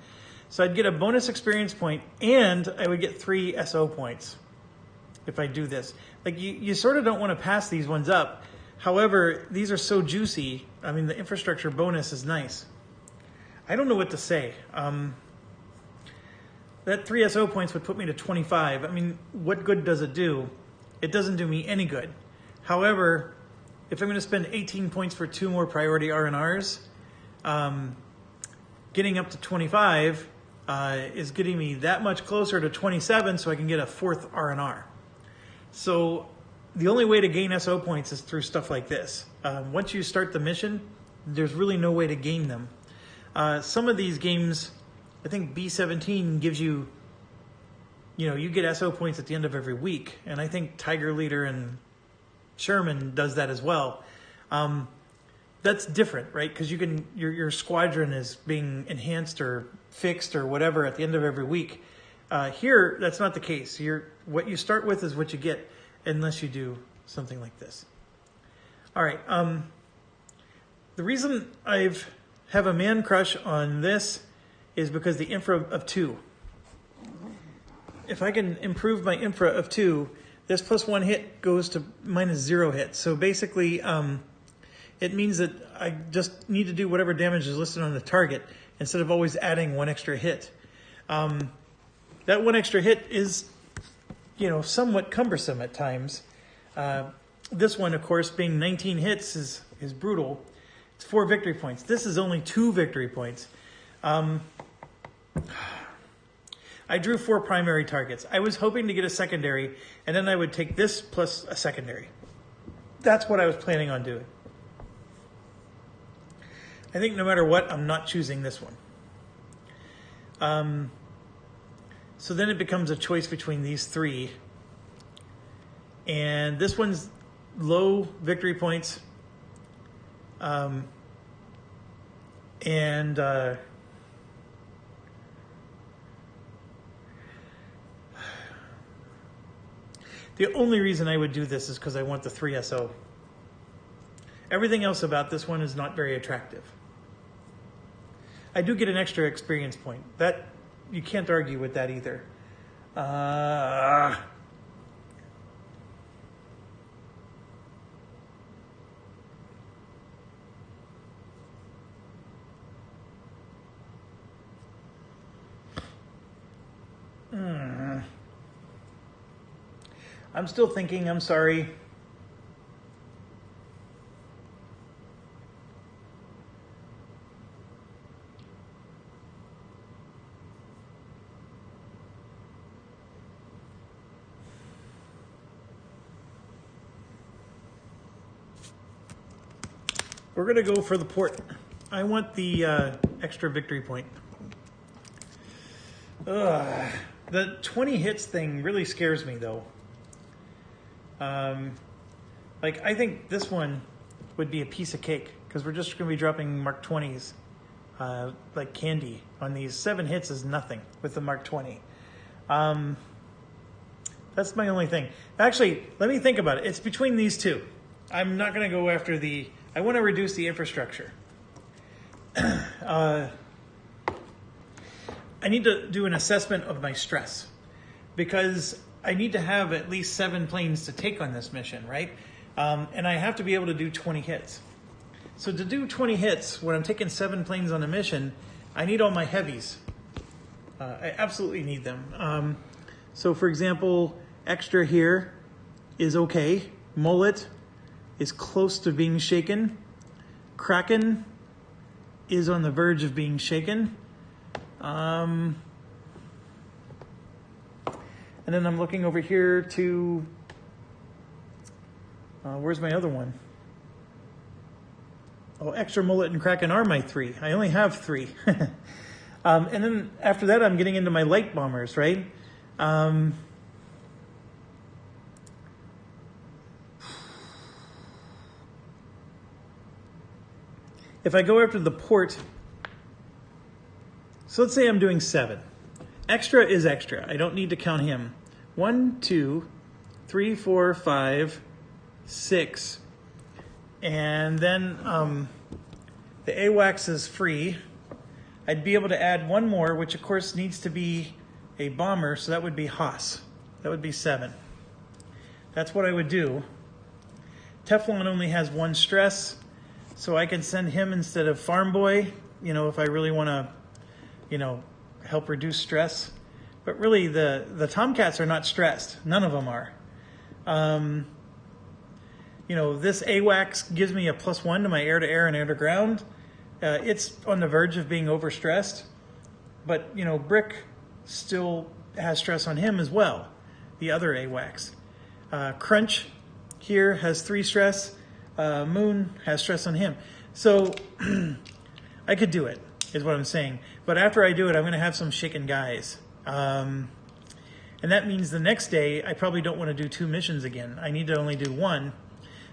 So I'd get a bonus experience point, and I would get 3 SO points if I do this. Like, you sort of don't want to pass these ones up. However, these are so juicy. I mean, the infrastructure bonus is nice. I don't know what to say. That 3 SO points would put me to 25. I mean, what good does it do? It doesn't do me any good. However, if I'm going to spend 18 points for 2 more priority R&Rs, getting up to 25 is getting me that much closer to 27, so I can get a 4th R&R. So the only way to gain SO points is through stuff like this. Once you start the mission, there's really no way to gain them. Some of these games, I think B17 gives you, you get SO points at the end of every week. And I think Tiger Leader and Sherman does that as well. That's different, right? Because your squadron is being enhanced or fixed or whatever at the end of every week. Here, that's not the case. What you start with is what you get, unless you do something like this. All right. The reason I have a man crush on this is because the infra of 2. If I can improve my infra of 2, this +1 hit goes to -0 hits. So basically, it means that I just need to do whatever damage is listed on the target instead of always adding 1 extra hit. That 1 extra hit is, somewhat cumbersome at times. This one, of course, being 19 hits is brutal. It's 4 victory points. This is only 2 victory points. I drew 4 primary targets. I was hoping to get a secondary, and then I would take this plus a secondary. That's what I was planning on doing. I think no matter what, I'm not choosing this one. So then it becomes a choice between these 3. And this one's low victory points. The only reason I would do this is because I want the 3 SO. Everything else about this one is not very attractive. I do get an extra experience point. That, you can't argue with that either. I'm still thinking, I'm sorry. We're going to go for the port. I want the extra victory point. The 20 hits thing really scares me, though. Like, I think this one would be a piece of cake, because we're just going to be dropping Mark 20s like candy on these. 7 hits is nothing with the Mark 20. That's my only thing. Actually, let me think about it. It's between these two. I'm not going to go after the... I want to reduce the infrastructure. I need to do an assessment of my stress, because I need to have at least 7 planes to take on this mission, right? And I have to be able to do 20 hits. So to do 20 hits, when I'm taking 7 planes on a mission, I need all my heavies. I absolutely need them. So for example, extra here is okay. Mullet is close to being shaken. Kraken is on the verge of being shaken. And then I'm looking over here to, where's my other one? Oh, extra Mullet and Kraken are my 3. I only have 3. And then after that, I'm getting into my light bombers, right? If I go after the port, so let's say I'm doing 7. Extra is extra. I don't need to count him. 1, 2, 3, 4, 5, 6. And then the AWACS is free. I'd be able to add 1 more, which of course needs to be a bomber, so that would be Haas. That would be 7. That's what I would do. Teflon only has 1 stress, so I can send him instead of Farm Boy, you know, if I really want to, you know, help reduce stress. But really, the Tomcats are not stressed. None of them are. You know, this AWACS gives me a +1 to my air-to-air and air-to-ground. It's on the verge of being overstressed. But, you know, Brick still has stress on him as well, the other AWACS. Crunch here has 3 stress. Moon has stress on him. So I could do it, is what I'm saying. But after I do it, I'm going to have some shaken guys. And that means the next day, I probably don't want to do 2 missions again. I need to only do 1.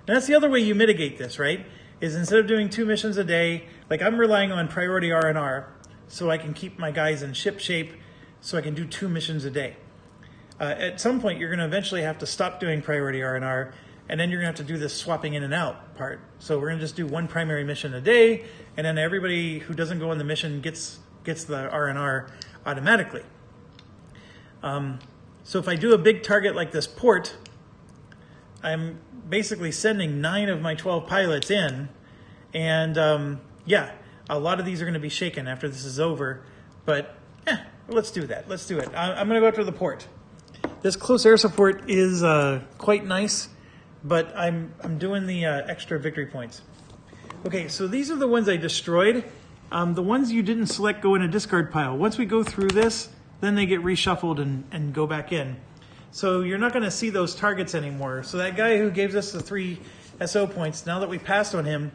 And that's the other way you mitigate this, right? Is instead of doing 2 missions a day, like I'm relying on priority R&R so I can keep my guys in ship shape so I can do 2 missions a day. At some point, you're going to eventually have to stop doing priority R&R, and then you're going to have to do this swapping in and out part. So we're going to just do 1 primary mission a day, and then everybody who doesn't go on the mission gets the R&R automatically. So if I do a big target like this port, I'm basically sending 9 of my 12 pilots in, and yeah, a lot of these are going to be shaken after this is over, but let's do that. Let's do it. I'm going to go after the port. This close air support is quite nice, but I'm doing the extra victory points. Okay, so these are the ones I destroyed. The ones you didn't select go in a discard pile. Once we go through this, then they get reshuffled and go back in. So you're not going to see those targets anymore. So that guy who gave us the 3 SO points, now that we passed on him,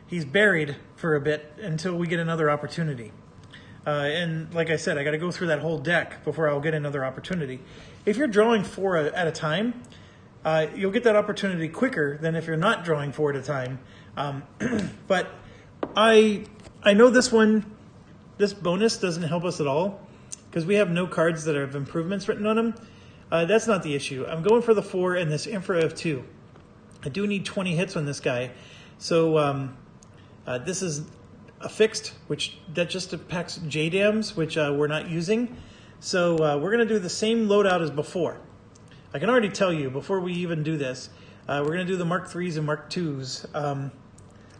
he's buried for a bit until we get another opportunity. And like I said, I got to go through that whole deck before I'll get another opportunity. If you're drawing 4 at a time, you'll get that opportunity quicker than if you're not drawing 4 at a time. But I know this one, this bonus doesn't help us at all because we have no cards that have improvements written on them. That's not the issue. I'm going for the 4 and this infra of 2. I do need 20 hits on this guy. So this is a fixed, which that just impacts JDAMs, which we're not using. So we're going to do the same loadout as before. I can already tell you, before we even do this, we're going to do the Mark 3s and Mark 2s.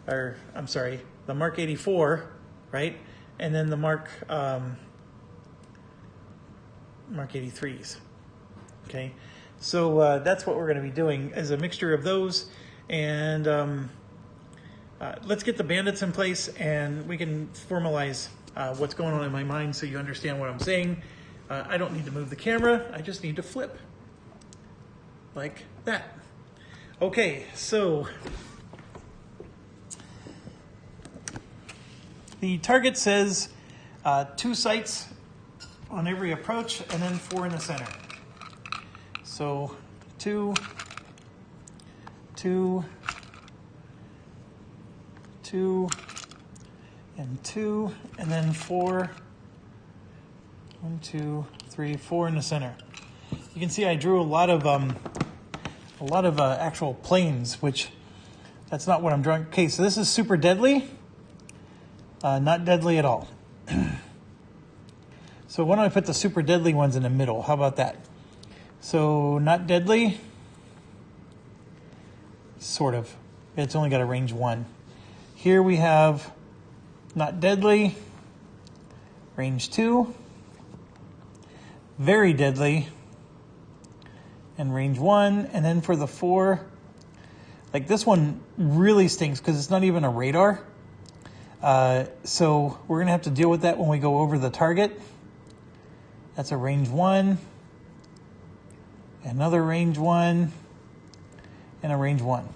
Or, I'm sorry, the Mark 84, right? And then the Mark 83s. Okay, So that's what we're going to be doing, is a mixture of those. And let's get the bandits in place, and we can formalize what's going on in my mind so you understand what I'm saying. I don't need to move the camera. I just need to flip like that. Okay, so the target says 2 sights on every approach and then 4 in the center. So 2, 2, 2, and 2, and then 4. 1, 2, 3, 4 in the center. You can see I drew a lot of actual planes, which that's not what I'm drawing. Okay, so this is super deadly. Not deadly at all. So why don't I put the super deadly ones in the middle? How about that? So not deadly. Sort of. It's only got a range 1. Here we have not deadly, range 2, very deadly, and range 1. And then for the 4, like this one really stinks because it's not even a radar. So we're gonna have to deal with that when we go over the target. That's a range 1, another range 1, and a range 1.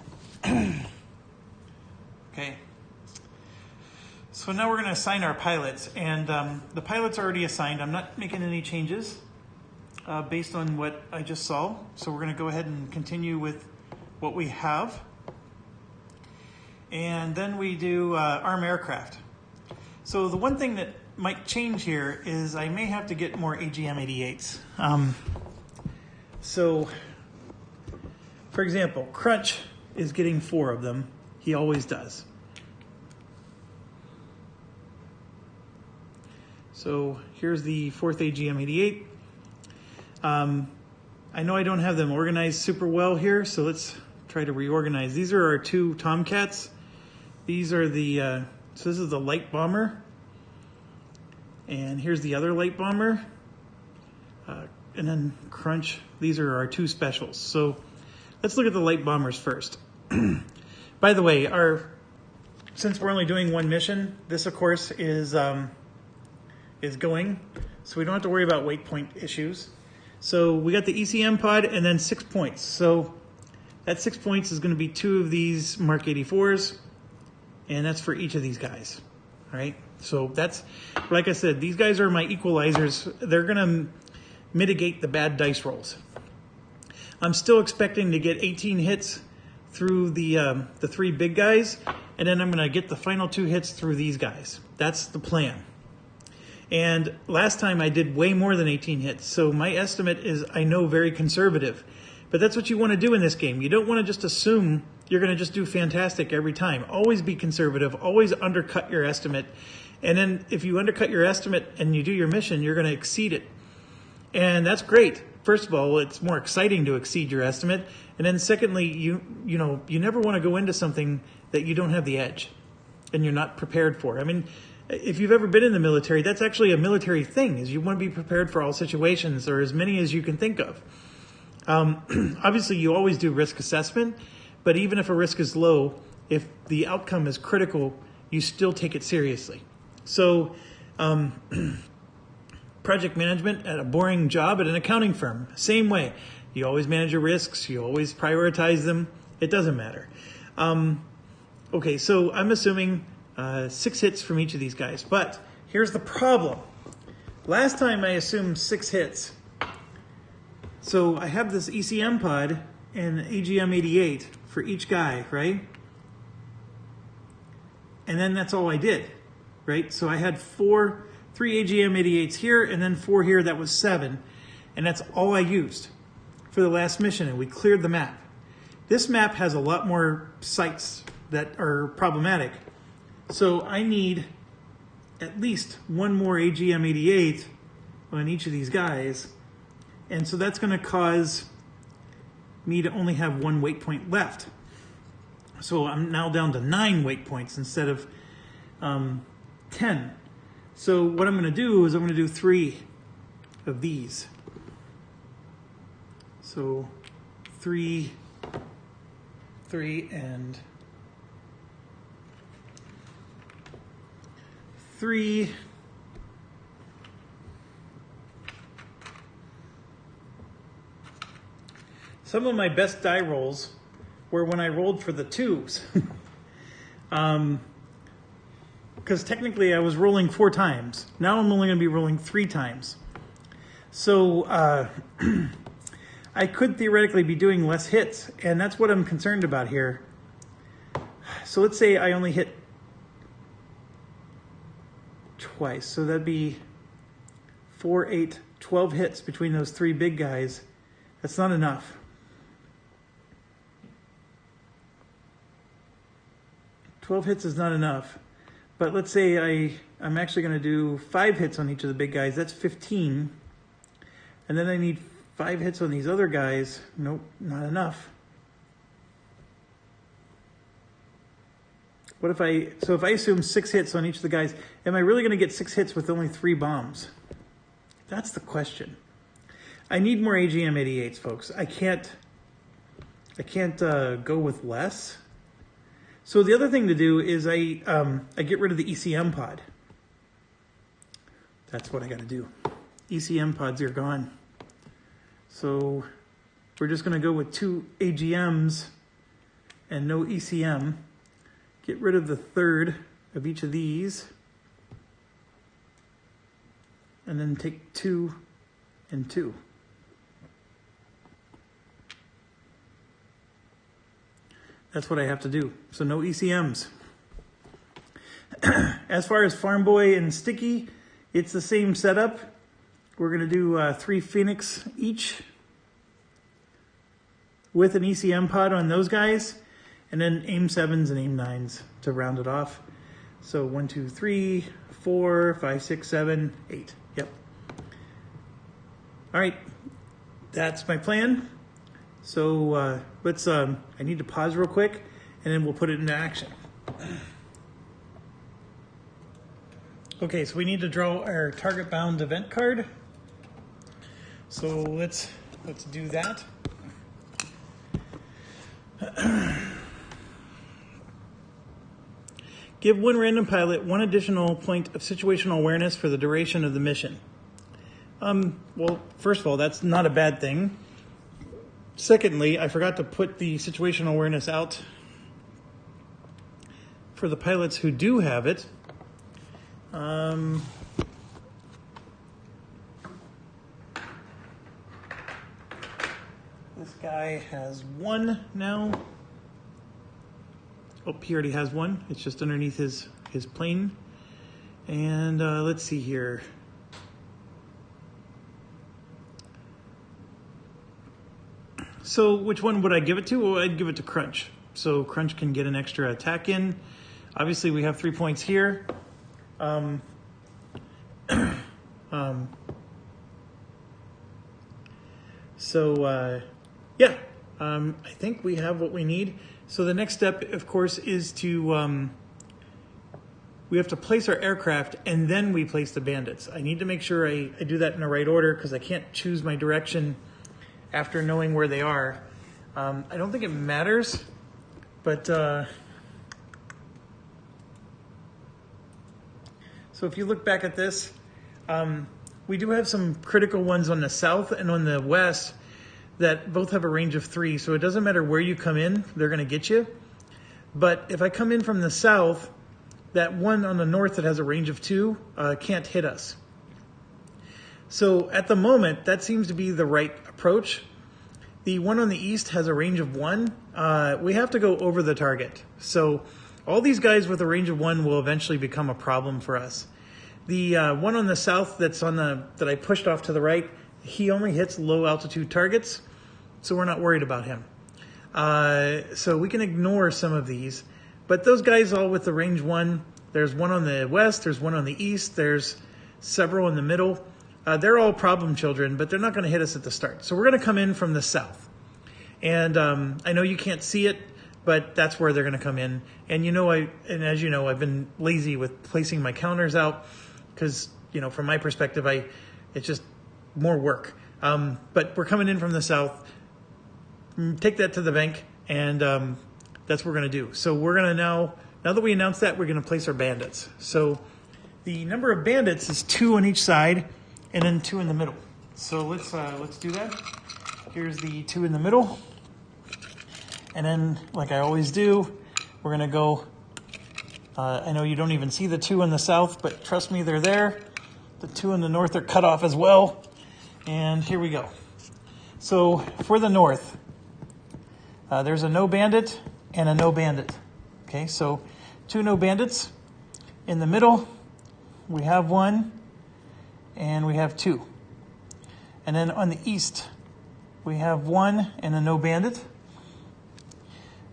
Okay. So now we're going to assign our pilots, and the pilots are already assigned. I'm not making any changes based on what I just saw. So we're going to go ahead and continue with what we have. And then we do arm aircraft. So the one thing that might change here is I may have to get more AGM-88s. So, for example, Crunch is getting 4 of them. He always does. So here's the 4th AGM-88. I know I don't have them organized super well here, so let's try to reorganize. These are our 2 Tomcats. These are the, so this is the light bomber. And here's the other light bomber. And then Crunch, these are our 2 specials. So let's look at the light bombers first. By the way, since we're only doing 1 mission, this of course is going, so we don't have to worry about weight point issues. So we got the ECM pod and then 6 points. So that 6 points is going to be 2 of these Mark 84s, and that's for each of these guys. All right. So that's, like I said, these guys are my equalizers. They're going to mitigate the bad dice rolls. I'm still expecting to get 18 hits through the 3 big guys, and then I'm going to get the final 2 hits through these guys. That's the plan. And last time I did way more than 18 hits, so my estimate is, I know, very conservative. But that's what you want to do in this game. You don't want to just assume you're going to just do fantastic every time. Always be conservative. Always undercut your estimate. And then if you undercut your estimate and you do your mission, you're going to exceed it. And that's great. First of all, it's more exciting to exceed your estimate. And then secondly, you never want to go into something that you don't have the edge and you're not prepared for. I mean, if you've ever been in the military, that's actually a military thing, is you want to be prepared for all situations, or as many as you can think of. Obviously, you always do risk assessment, but even if a risk is low, if the outcome is critical, you still take it seriously. So, project management at a boring job at an accounting firm, same way. You always manage your risks, you always prioritize them, it doesn't matter. Okay, so I'm assuming 6 hits from each of these guys, but here's the problem. Last time I assumed 6 hits. So I have this ECM pod and AGM-88 for each guy, right? And then that's all I did, right? So I had 3 AGM-88s here and then 4 here, that was 7. And that's all I used for the last mission, and we cleared the map. This map has a lot more sites that are problematic. So I need at least 1 more AGM-88 on each of these guys. And so that's going to cause me to only have 1 weight point left. So I'm now down to 9 weight points instead of 10. So what I'm going to do is I'm going to do 3 of these. So 3, 3, and 3. Some of my best die rolls were when I rolled for the 2s. Because technically I was rolling 4 times. Now I'm only going to be rolling 3 times. So I could theoretically be doing less hits, and that's what I'm concerned about here. So let's say I only hit twice. So that'd be 4, 8, 12 hits between those 3 big guys. That's not enough. 12 hits is not enough. But let's say I'm actually going to do 5 hits on each of the big guys. That's 15. And then I need 5 hits on these other guys. Nope, not enough. What if so if I assume 6 hits on each of the guys, am I really going to get 6 hits with only 3 bombs? That's the question. I need more AGM 88s, folks. I can't go with less. So the other thing to do is I get rid of the ECM pod. That's what I got to do. ECM pods are gone. So we're just going to go with 2 AGMs and no ECM. Get rid of the 3rd of each of these. And then take 2 and 2. That's what I have to do. So no ECMs. As far as Farm Boy and Sticky, it's the same setup. We're going to do 3 Phoenix each with an ECM pod on those guys, and then aim 7s and aim 9s to round it off. So 1, 2, 3, 4, 5, 6, 7, 8. Yep. All right. That's my plan. So let's, I need to pause real quick, and then we'll put it into action. Okay, so we need to draw our target bound event card. So let's do that. Give 1 random pilot 1 additional point of situational awareness for the duration of the mission. Well, first of all, that's not a bad thing. Secondly, I forgot to put the situational awareness out for the pilots who do have it. This guy has 1 now. Oh, he already has 1. It's just underneath his plane. And let's see here. So which one would I give it to? Well, I'd give it to Crunch. So Crunch can get an extra attack in. Obviously, we have 3 points here. Yeah, I think we have what we need. So the next step, of course, is to, we have to place our aircraft and then we place the bandits. I need to make sure I do that in the right order because I can't choose my direction after knowing where they are. I don't think it matters, but so if you look back at this, we do have some critical ones on the south and on the west that both have a range of 3. So it doesn't matter where you come in, they're going to get you. But if I come in from the south, that one on the north that has a range of 2 can't hit us. So at the moment, that seems to be the right approach. The one on the east has a range of 1. We have to go over the target. So all these guys with a range of 1 will eventually become a problem for us. The one on the south that I pushed off to the right, he only hits low altitude targets, so we're not worried about him. So we can ignore some of these. But those guys all with the range 1, there's 1 on the west, there's 1 on the east, there's several in the middle. They're all problem children, but they're not going to hit us at the start. So we're going to come in from the south. And I know you can't see it, but that's where they're going to come in. And as you know, I've been lazy with placing my counters out because, from my perspective, it's just more work. But we're coming in from the south. take that to the bank, and that's what we're going to do. So we're going to now that we announced that, we're going to place our bandits. So the number of bandits is 2 on each side, and then 2 in the middle. So let's do that. Here's the 2 in the middle, and then like I always do, we're going to go. I know you don't even see the 2 in the south, but trust me, they're there. The 2 in the north are cut off as well, and here we go. So for the north, there's a no bandit and a no bandit. Okay, so 2 no bandits. In the middle, we have 1 and we have 2. And then on the east, we have 1 and a no bandit.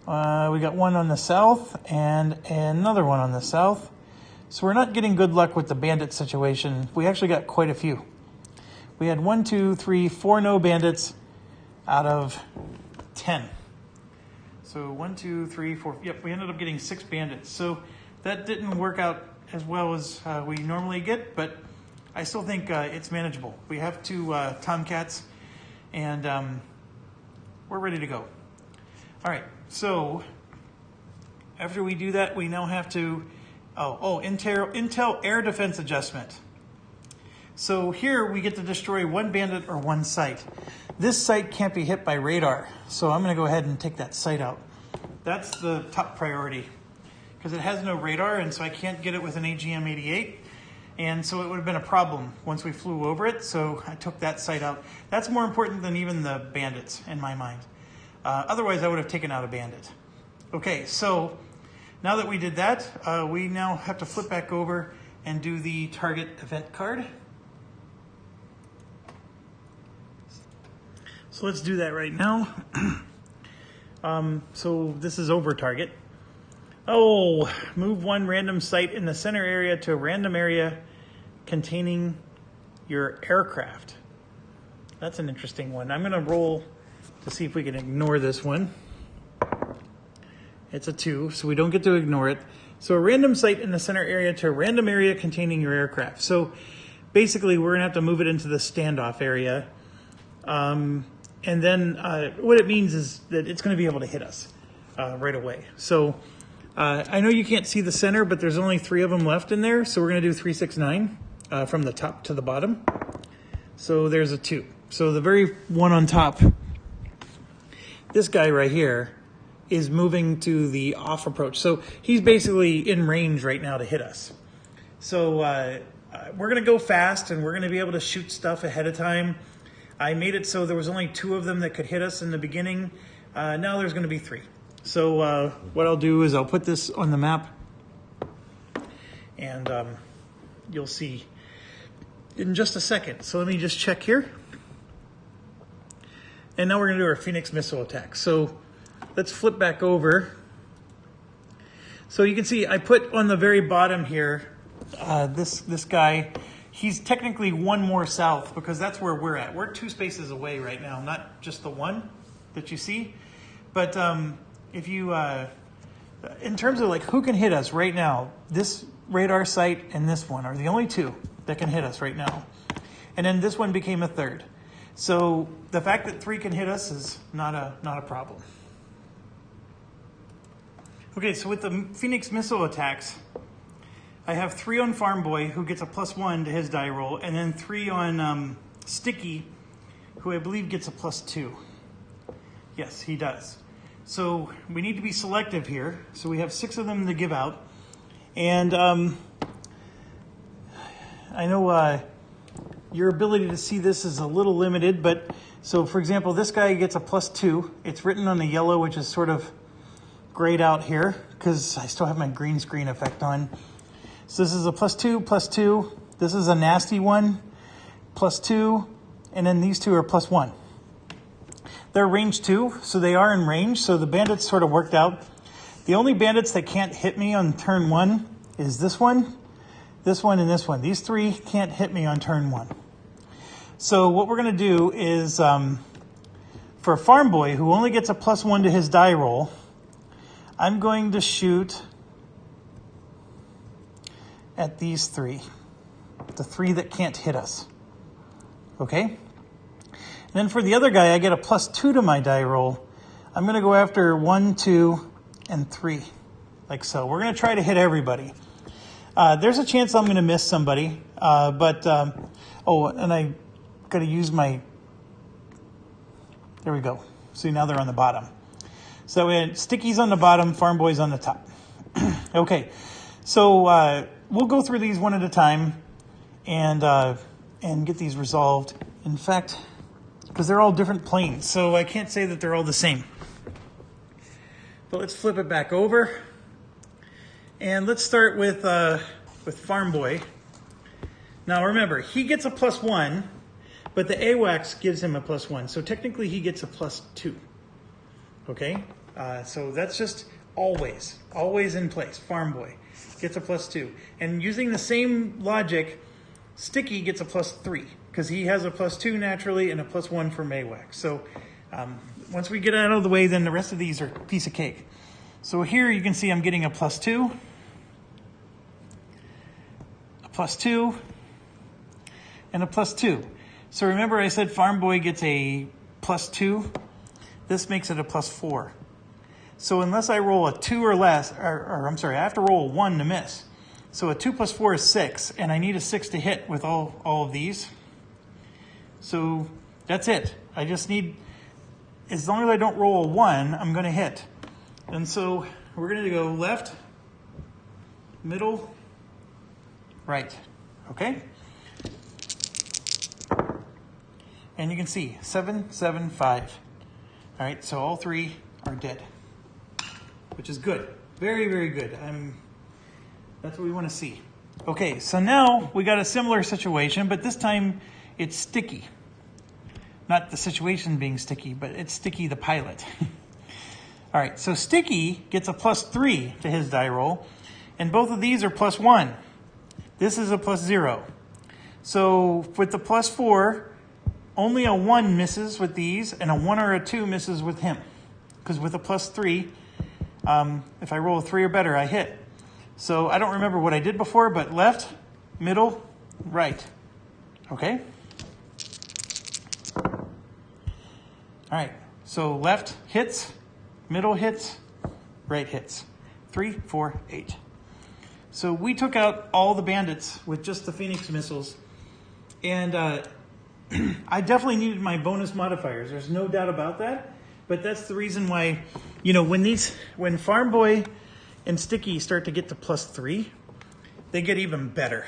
We got 1 on the south and another 1 on the south. So we're not getting good luck with the bandit situation. We actually got quite a few. We had 1, 2, 3, 4 no bandits out of 10. So 1, 2, 3, 4. Yep, we ended up getting 6 bandits. So that didn't work out as well as we normally get, but I still think it's manageable. We have 2 tomcats, and we're ready to go. All right, so after we do that, we now have to, Intel air defense adjustment. So here we get to destroy 1 bandit or 1 site. This site can't be hit by radar, so I'm going to go ahead and take that site out. That's the top priority because it has no radar, and so I can't get it with an AGM-88, and so it would have been a problem once we flew over it, so I took that site out. That's more important than even the bandits in my mind. Otherwise, I would have taken out a bandit. Okay, so now that we did that, we now have to flip back over and do the target event card. So let's do that right now. So this is over target. Oh, move 1 random site in the center area to a random area containing your aircraft. That's an interesting one. I'm going to roll to see if we can ignore this one. It's a 2, so we don't get to ignore it. So a random site in the center area to a random area containing your aircraft. So basically, we're going to have to move it into the standoff area. And then what it means is that it's going to be able to hit us right away. So I know you can't see the center, but there's only 3 of them left in there. So we're going to do 3, 6, 9 from the top to the bottom. So there's a 2. So the very one on top, this guy right here, is moving to the off approach. So he's basically in range right now to hit us. So we're going to go fast, and we're going to be able to shoot stuff ahead of time. I made it so there was only 2 of them that could hit us in the beginning. Now there's going to be 3. So what I'll do is I'll put this on the map, and you'll see in just a second. So let me just check here. And now we're going to do our Phoenix missile attack. So let's flip back over. So you can see I put on the very bottom here this guy. He's technically 1 more south because that's where we're at. We're 2 spaces away right now, not just the 1 that you see. But if you, in terms of like who can hit us right now, this radar site and this one are the only 2 that can hit us right now. And then this one became a 3rd. So the fact that 3 can hit us is not a problem. Okay, so with the Phoenix missile attacks, I have 3 on Farm Boy, who gets a +1 to his die roll, and then 3 on Sticky, who I believe gets a +2. Yes, he does. So we need to be selective here. So we have 6 of them to give out. And I know your ability to see this is a little limited, but so for example, this guy gets a +2. It's written on the yellow, which is sort of grayed out here because I still have my green screen effect on. So this is a +2, +2. This is a nasty one, +2, and then these 2 are +1. They're range 2, so they are in range, so the bandits sort of worked out. The only bandits that can't hit me on turn 1 is this one, and this one. These 3 can't hit me on turn 1. So what we're going to do is, for Farm Boy, who only gets a +1 to his die roll, I'm going to shoot at these 3, the 3 that can't hit us. Okay? And then for the other guy, I get a +2 to my die roll, I'm going to go after 1, 2, and 3, like so. We're going to try to hit everybody. There's a chance I'm going to miss somebody, oh, and I got to use my, there we go. See, now they're on the bottom. So we had Sticky's on the bottom, Farm Boy's on the top. Okay, so we'll go through these one at a time and get these resolved. In fact, because they're all different planes, so I can't say that they're all the same. But let's flip it back over. And let's start with Farm Boy. Now remember, he gets a +1, but the AWACS gives him a +1. So technically he gets a +2. Okay? So that's just always in place. Farm Boy gets a +2. And using the same logic, Sticky gets a +3 because he has a +2 naturally and a +1 from AWACS. So once we get out of the way, then the rest of these are a piece of cake. So here you can see I'm getting a +2, a +2, and a +2. So remember I said Farm Boy gets a +2? This makes it a +4. So unless I roll a 2 or less, or I'm sorry, I have to roll a 1 to miss. So a 2 + 4 is 6, and I need a 6 to hit with all of these. So that's it. I just need, as long as I don't roll a 1, I'm going to hit. And so we're going to go left, middle, right. Okay? And you can see 7, 7, 5. All right, so all 3 are dead, which is good. Very, very good. That's what we want to see. Okay, so now we got a similar situation, but this time it's Sticky. Not the situation being Sticky, but it's Sticky the pilot. All right, so Sticky gets a +3 to his die roll, and both of these are +1. This is a +0. So with the +4, only a 1 misses with these, and a 1 or a 2 misses with him. Because with a +3, if I roll a 3 or better, I hit. So I don't remember what I did before, but left, middle, right. Okay? All right, so left hits, middle hits, right hits. 3, 4, 8. So we took out all the bandits with just the Phoenix missiles. And I definitely needed my bonus modifiers. There's no doubt about that. But that's the reason why, you know, when Farm Boy and Sticky start to get to +3, they get even better.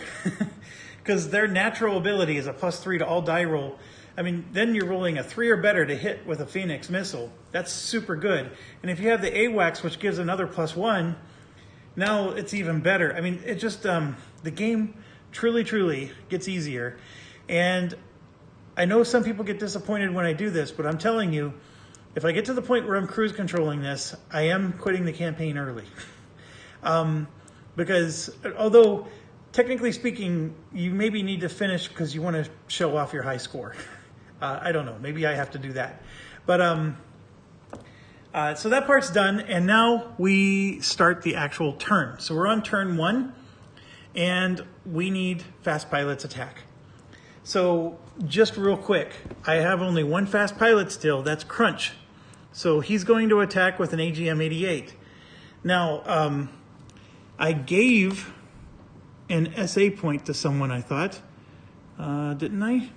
Because their natural ability is a +3 to all die roll. I mean, then you're rolling a 3 or better to hit with a Phoenix missile. That's super good. And if you have the AWACS, which gives another +1, now it's even better. I mean, it just, the game truly gets easier. And I know some people get disappointed when I do this, but I'm telling you, if I get to the point where I'm cruise controlling this, I am quitting the campaign early. Because although technically speaking, you maybe need to finish because you want to show off your high score. I don't know. Maybe I have to do that. But so that part's done, and now we start the actual turn. So we're on turn 1, and we need Fast Pilot's attack. So just real quick, I have only one Fast Pilot still. That's Crunch. So he's going to attack with an AGM-88. Now, I gave an SA point to someone, I thought. Didn't I?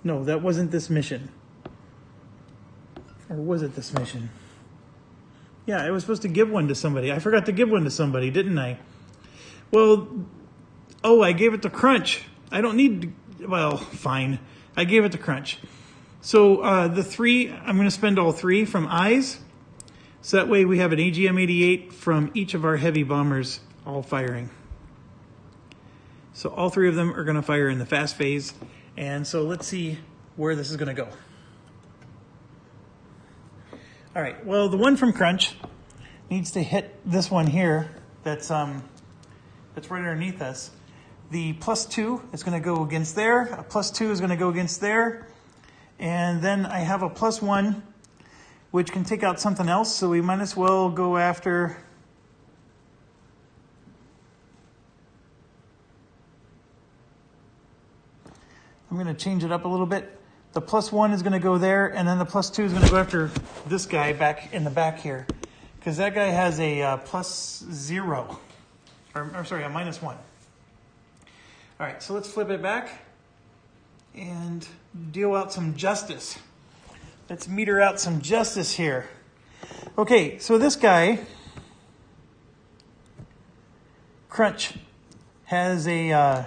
No, that wasn't this mission. Or was it this mission? Yeah, I was supposed to give one to somebody. I forgot to give one to somebody, didn't I? Well, oh, I gave it to Crunch. I don't need to, well, fine. I gave it to Crunch. So the 3, I'm going to spend all 3 from Eyes. So that way we have an AGM-88 from each of our heavy bombers all firing. So all 3 of them are going to fire in the fast phase. And so let's see where this is going to go. All right, well, the one from Crunch needs to hit this one here that's right underneath us. The +2 is going to go against there. A +2 is going to go against there. And then I have a +1, which can take out something else. So we might as well go after... I'm going to change it up a little bit. the +1 is going to go there, and then the +2 is going to go after this guy back in the back here. Because that guy has a +0. Or sorry, a -1. All right, so let's flip it back and deal out some justice. Let's meter out some justice here. Okay, so this guy, Crunch, has a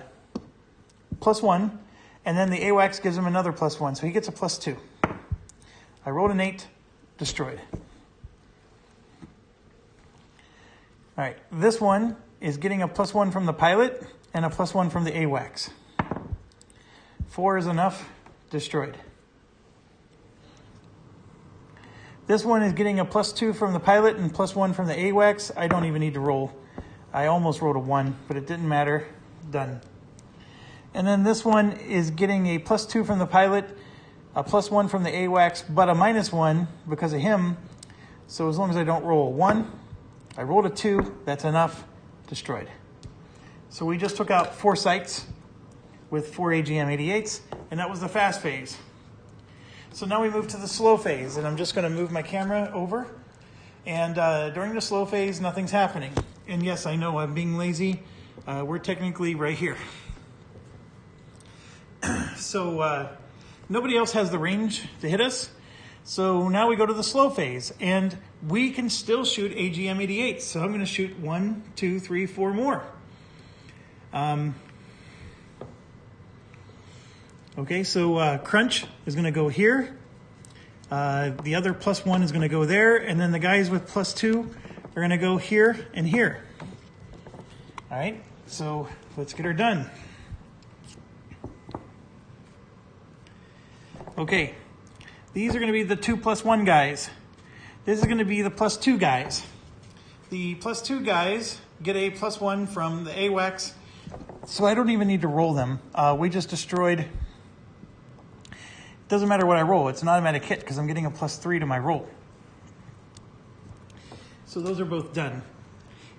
+1, and then the AWACS gives him another +1, so he gets a +2. I rolled an 8, destroyed. All right, this one is getting a +1 from the pilot and a +1 from the AWACS. 4 is enough, destroyed. This one is getting a +2 from the pilot and +1 from the AWACS. I don't even need to roll. I almost rolled a 1, but it didn't matter. Done. And then this one is getting a +2 from the pilot, a +1 from the AWACS, but a -1 because of him. So as long as I don't roll a 1, I rolled a 2, that's enough, destroyed. So we just took out 4 sites with 4 AGM-88s, and that was the fast phase. So now we move to the slow phase, and I'm just going to move my camera over. And during the slow phase, nothing's happening. And yes, I know I'm being lazy. We're technically right here. So nobody else has the range to hit us. So now we go to the slow phase, and we can still shoot AGM-88s. So I'm going to shoot 1, 2, 3, 4 more. Okay, so Crunch is going to go here. The other +1 is going to go there, and then the guys with +2 are going to go here and here. All right, so let's get her done. Okay, these are going to be the 2 +1 guys. This is going to be the +2 guys. The +2 guys get a +1 from the AWACS, so I don't even need to roll them. We just destroyed. It doesn't matter what I roll. It's an automatic hit because I'm getting a +3 to my roll. So those are both done.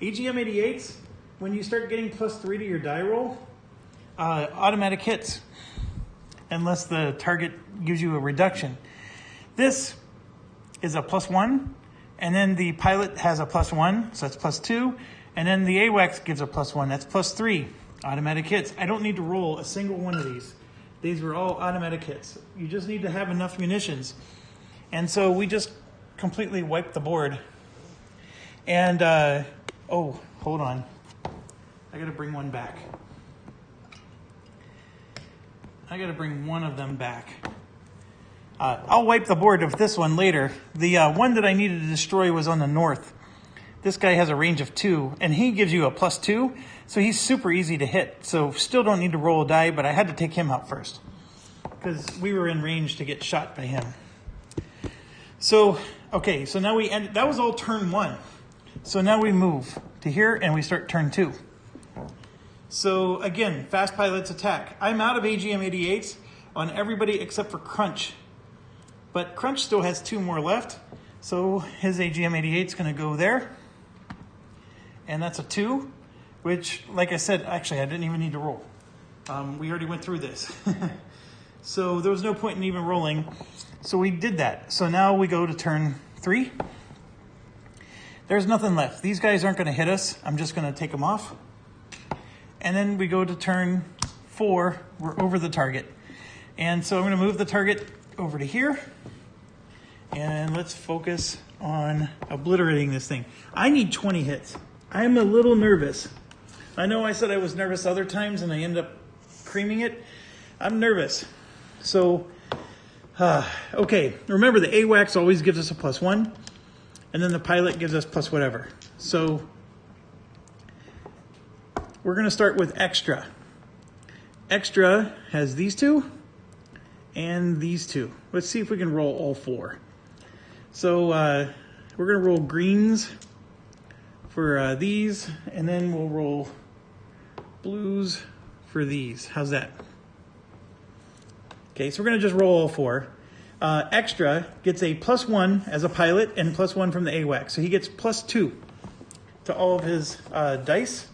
AGM-88s, when you start getting +3 to your die roll, automatic hits, unless the target gives you a reduction. This is a +1, and then the pilot has a +1, so that's +2, and then the AWACS gives a +1, that's +3, automatic hits. I don't need to roll a single one of these. These were all automatic hits. You just need to have enough munitions. And so we just completely wiped the board. And, oh, hold on. I gotta bring one back. I gotta bring one of them back. I'll wipe the board of this one later. The one that I needed to destroy was on the north. This guy has a range of 2, and he gives you a +2, so he's super easy to hit. So still don't need to roll a die, but I had to take him out first because we were in range to get shot by him. So, okay, so now we end. That was all turn 1. So now we move to here, and we start turn 2. So again, fast pilots attack. I'm out of AGM-88s on everybody except for Crunch. But Crunch still has 2 more left. So his AGM-88 is going to go there. And that's a 2, which, like I said, actually, I didn't even need to roll. We already went through this. So there was no point in even rolling. So we did that. So now we go to turn 3. There's nothing left. These guys aren't going to hit us. I'm just going to take them off. And then we go to turn 4. We're over the target. And so I'm going to move the target over to here. And let's focus on obliterating this thing. I need 20 hits. I'm a little nervous. I know I said I was nervous other times and I end up creaming it. I'm nervous. So, okay. Remember, the AWACS always gives us a +1. And then the pilot gives us plus whatever. So we're going to start with extra. Extra has these 2 and these 2. Let's see if we can roll all 4. So we're going to roll greens for these, and then we'll roll blues for these. How's that? Okay, so we're going to just roll all 4. Extra gets a +1 as a pilot and +1 from the AWACS. So he gets +2 to all of his dice.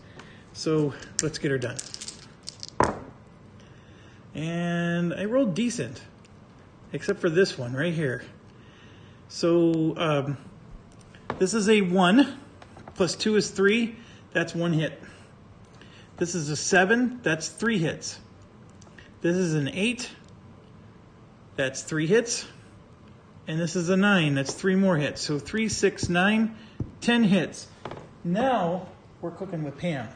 So let's get her done. And I rolled decent. except for this one right here. So this is a 1, plus 2 is 3, that's 1 hit. This is a 7, that's 3 hits. This is an 8, that's 3 hits. And this is a 9, that's 3 more hits. So 3, 6, 9, 10 hits. Now we're cooking with Pam.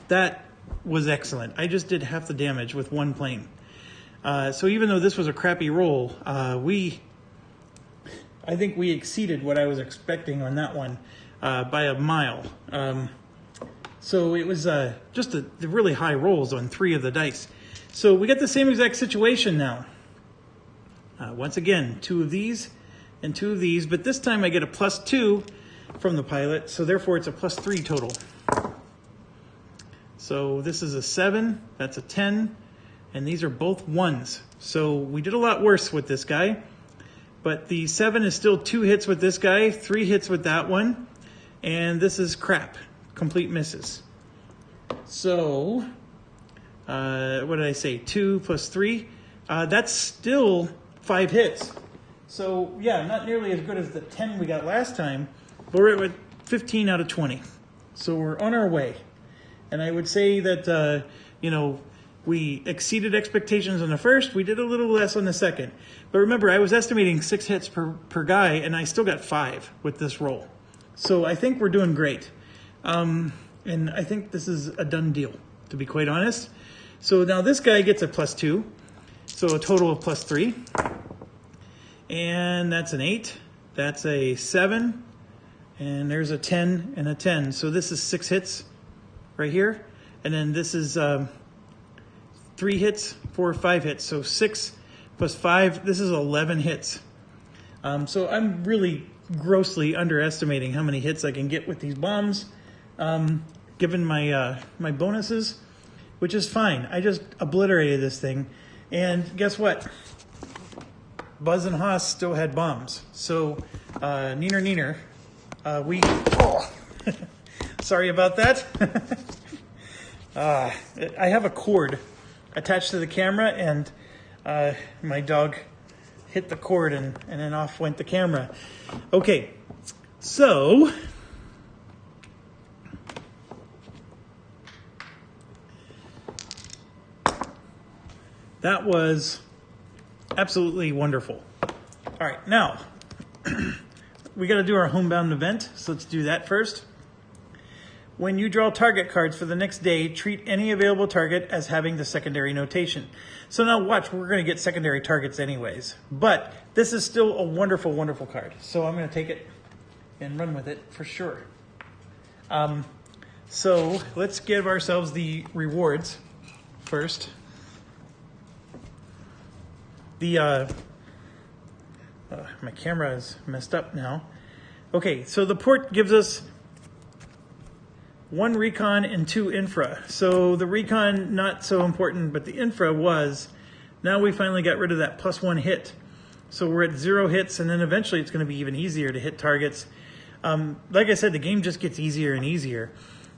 That was excellent. I just did half the damage with 1 plane. So even though this was a crappy roll, I think we exceeded what I was expecting on that one by a mile. So it was just the really high rolls on 3 of the dice. So we got the same exact situation now. Once again, 2 of these and 2 of these, but this time I get a +2 from the pilot, so therefore it's a +3 total. So this is a 7, that's a 10, and these are both 1s. So we did a lot worse with this guy, but the 7 is still 2 hits with this guy, 3 hits with that one, and this is crap, complete misses. So, what did I say, 2 plus 3? That's still 5 hits. So yeah, not nearly as good as the 10 we got last time, but we're at 15 out of 20. So we're on our way. And I would say that, you know, we exceeded expectations on the first. We did a little less on the second. But remember, I was estimating 6 hits per guy, and I still got 5 with this roll. So I think we're doing great. And I think this is a done deal, to be quite honest. So now this guy gets a +2. So a total of +3. And that's an 8. That's a 7. And there's a 10 and a 10. So this is 6 hits right here. And then this is 3 hits, 4 or 5 hits. So 6 plus 5, this is 11 hits. So I'm really grossly underestimating how many hits I can get with these bombs, given my my bonuses, which is fine. I just obliterated this thing. And guess what? Buzz and Haas still had bombs. So, neener, we... Oh. Sorry about that. I have a cord attached to the camera, and my dog hit the cord, and then off went the camera. Okay, so... that was absolutely wonderful. All right, now, we got to do our Homebound Event, so let's do that first. When you draw target cards for the next day, treat any available target as having the secondary notation. So now watch, we're going to get secondary targets anyways. But this is still a wonderful, wonderful card. So I'm going to take it and run with it for sure. So let's give ourselves the rewards first. My camera is messed up now. Okay, so the port gives us 1 recon and 2 infra. So the recon, not so important, but the infra was. Now we finally got rid of that +1 hit. So we're at 0 hits, and then eventually it's going to be even easier to hit targets. Like I said, the game just gets easier and easier.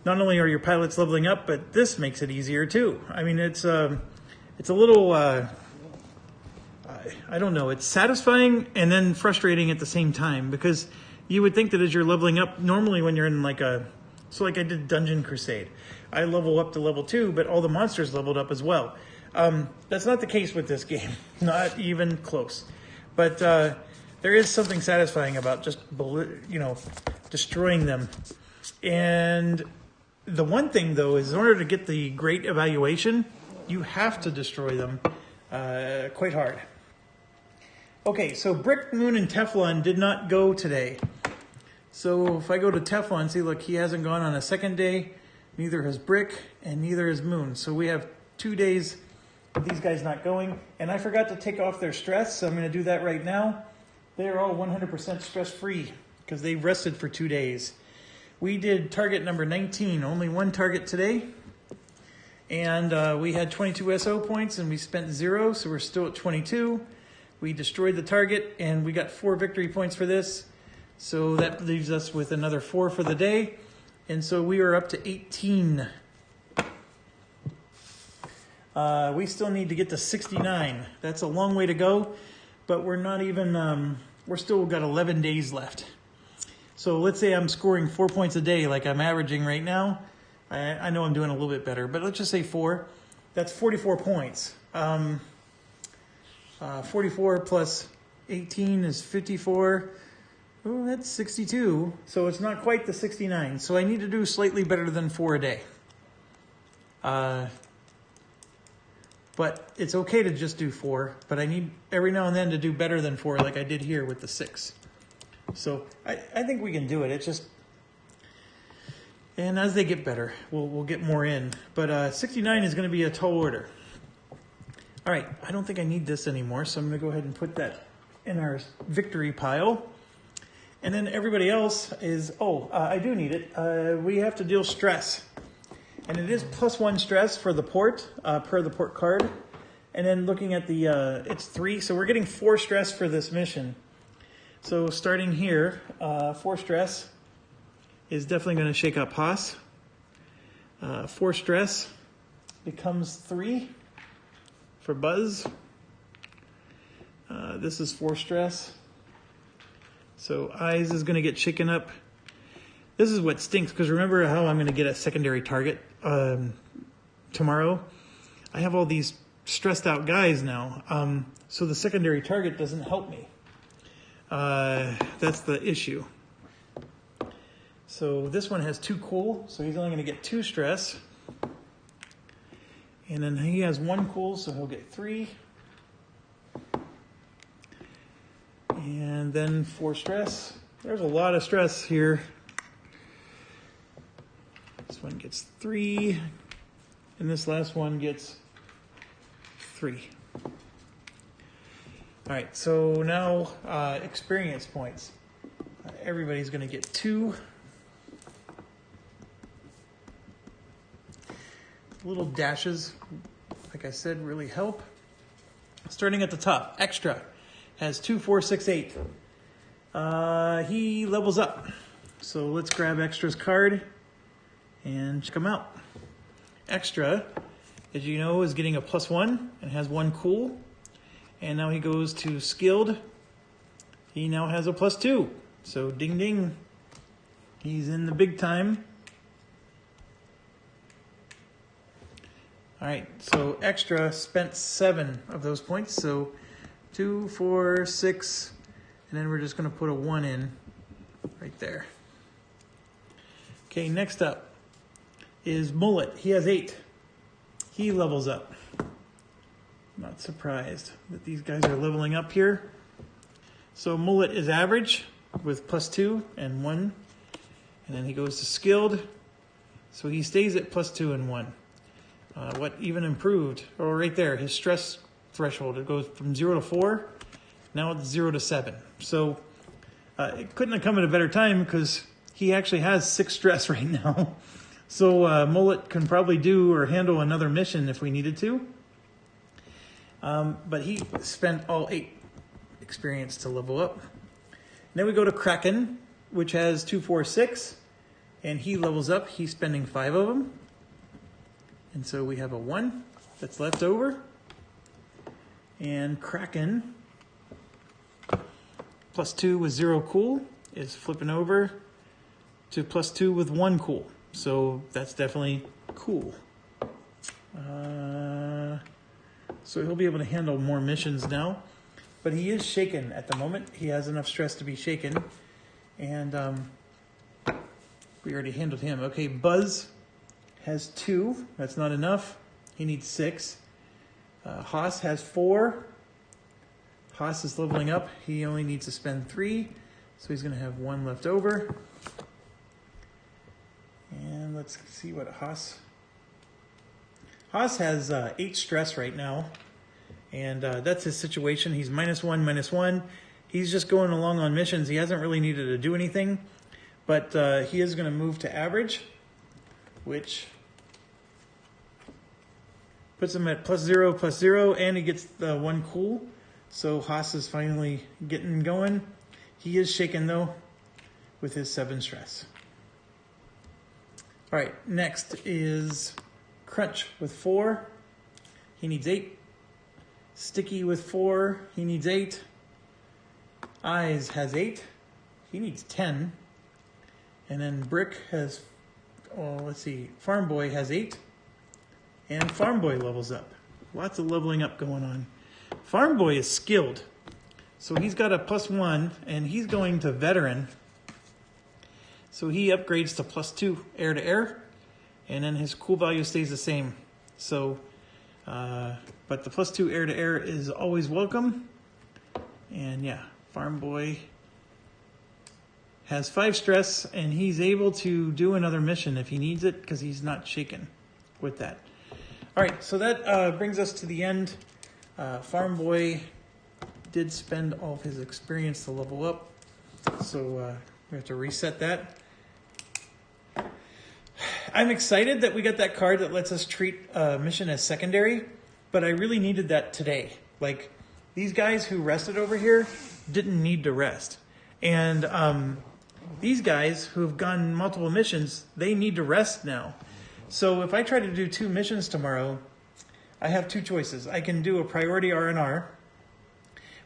Not only are your pilots leveling up, but this makes it easier too. I mean, it's a little... I don't know, it's satisfying and then frustrating at the same time, because you would think that as you're leveling up, normally when you're in like so like I did Dungeon Crusade, I level up to level 2, but all the monsters leveled up as well. That's not the case with this game, not even close. But there is something satisfying about just, you know, destroying them. And the one thing though is, in order to get the great evaluation, you have to destroy them quite hard. Okay, so Brick, Moon, and Teflon did not go today. So if I go to Teflon, see, look, he hasn't gone on a second day. Neither has Brick, and neither has Moon. So we have 2 days of these guys not going. And I forgot to take off their stress, so I'm going to do that right now. They are all 100% stress-free because they rested for 2 days. We did target number 19, only 1 target today. And we had 22 SO points, and we spent 0, so we're still at 22. We destroyed the target, and we got 4 victory points for this. So that leaves us with another 4 for the day. And so we are up to 18. We still need to get to 69. That's a long way to go, but we're not even, we're still got 11 days left. So let's say I'm scoring 4 points a day like I'm averaging right now. I know I'm doing a little bit better, but let's just say 4. That's 44 points. 44 plus 18 is 54. Oh, that's 62. So it's not quite the 69. So I need to do slightly better than 4 a day. But it's okay to just do 4, but I need every now and then to do better than 4 like I did here with the 6. So I think we can do it. It's just, and as they get better, we'll get more in. But 69 is going to be a tall order. All right, I don't think I need this anymore, so I'm going to go ahead and put that in our victory pile. And then everybody else is, I do need it. We have to deal stress. And it is +1 stress for the port, per the port card. And then looking at the, it's 3, so we're getting 4 stress for this mission. So starting here, 4 stress is definitely going to shake up Haas. 4 stress becomes 3 for Buzz. This is 4 stress. So Eyes is going to get shaken up. This is what stinks, because remember how I'm going to get a secondary target tomorrow? I have all these stressed out guys now, so the secondary target doesn't help me. That's the issue. So this one has 2 cool, so he's only going to get 2 stress. And then he has 1 cool, so he'll get 3. And then 4 stress. There's a lot of stress here. This one gets 3, and this last one gets 3. All right, so now experience points. Everybody's going to get 2. Little dashes, like I said, really help. Starting at the top, Extra has 2, 4, 6, 8. He levels up. So let's grab Extra's card and check him out. Extra, as you know, is getting a +1 and has 1 cool. And now he goes to Skilled. He now has a +2. So ding ding, he's in the big time. All right, so Extra spent 7 of those points. So 2, 4, 6, and then we're just going to put a 1 in right there. Okay, next up is Mullet. He has 8. He levels up. Not surprised that these guys are leveling up here. So Mullet is average with +2 and 1. And then he goes to Skilled. So he stays at +2 and 1. What even improved? Oh, right there, his stress threshold. It goes from 0 to 4. Now it's 0 to 7. So it couldn't have come at a better time, because he actually has 6 stress right now. So Mullet can probably do or handle another mission if we needed to. But he spent all 8 experience to level up. And then we go to Kraken, which has 2, 4, 6. And he levels up. He's spending 5 of them. And so we have a 1 that's left over. And Kraken, +2 with 0 cool, is flipping over to +2 with 1 cool. So that's definitely cool. So he'll be able to handle more missions now. But he is shaken at the moment. He has enough stress to be shaken. And we already handled him. Okay, Buzz has 2. That's not enough. He needs 6. Haas has 4. Haas is leveling up. He only needs to spend 3. So he's going to have 1 left over. And let's see what Haas has 8 stress right now. And that's his situation. He's -1, -1. He's just going along on missions. He hasn't really needed to do anything. But he is going to move to average, which puts him at +0, +0, and he gets the 1 cool. So Haas is finally getting going. He is shaken, though, with his 7 stress. All right, next is Crunch with 4. he needs 8. Sticky with 4, he needs 8. Eyes has 8, he needs 10. And then Brick has, oh, let's see, Farm Boy has 8. And Farm Boy levels up. Lots of leveling up going on. Farm Boy is skilled. So he's got a +1, and he's going to Veteran. So he upgrades to +2 air to air, and then his cool value stays the same. So, but the +2 air to air is always welcome. And yeah, Farm Boy has 5 stress, and he's able to do another mission if he needs it, because he's not shaken with that. All right, so that brings us to the end. Farm Boy did spend all of his experience to level up, so we have to reset that. I'm excited that we got that card that lets us treat a mission as secondary, but I really needed that today. Like, these guys who rested over here didn't need to rest. And these guys who have gone multiple missions, they need to rest now. So if I try to do 2 missions tomorrow, I have 2 choices. I can do a priority R&R,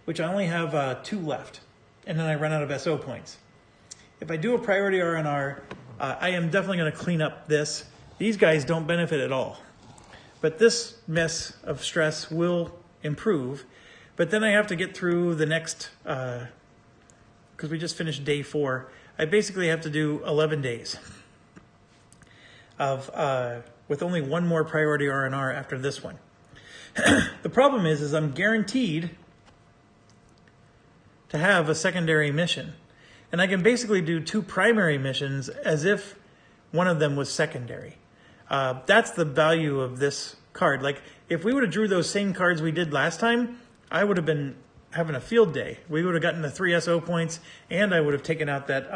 which I only have 2 left, and then I run out of SO points. If I do a priority R&R, I am definitely going to clean up this. These guys don't benefit at all. But this mess of stress will improve. But then I have to get through the next, because we just finished day 4. I basically have to do 11 days of with only 1 more priority R&R after this one. The problem is I'm guaranteed to have a secondary mission. And I can basically do 2 primary missions as if one of them was secondary. That's the value of this card. Like, if we would have drew those same cards we did last time, I would have been having a field day. We would have gotten the 3 SO points, and I would have taken out that,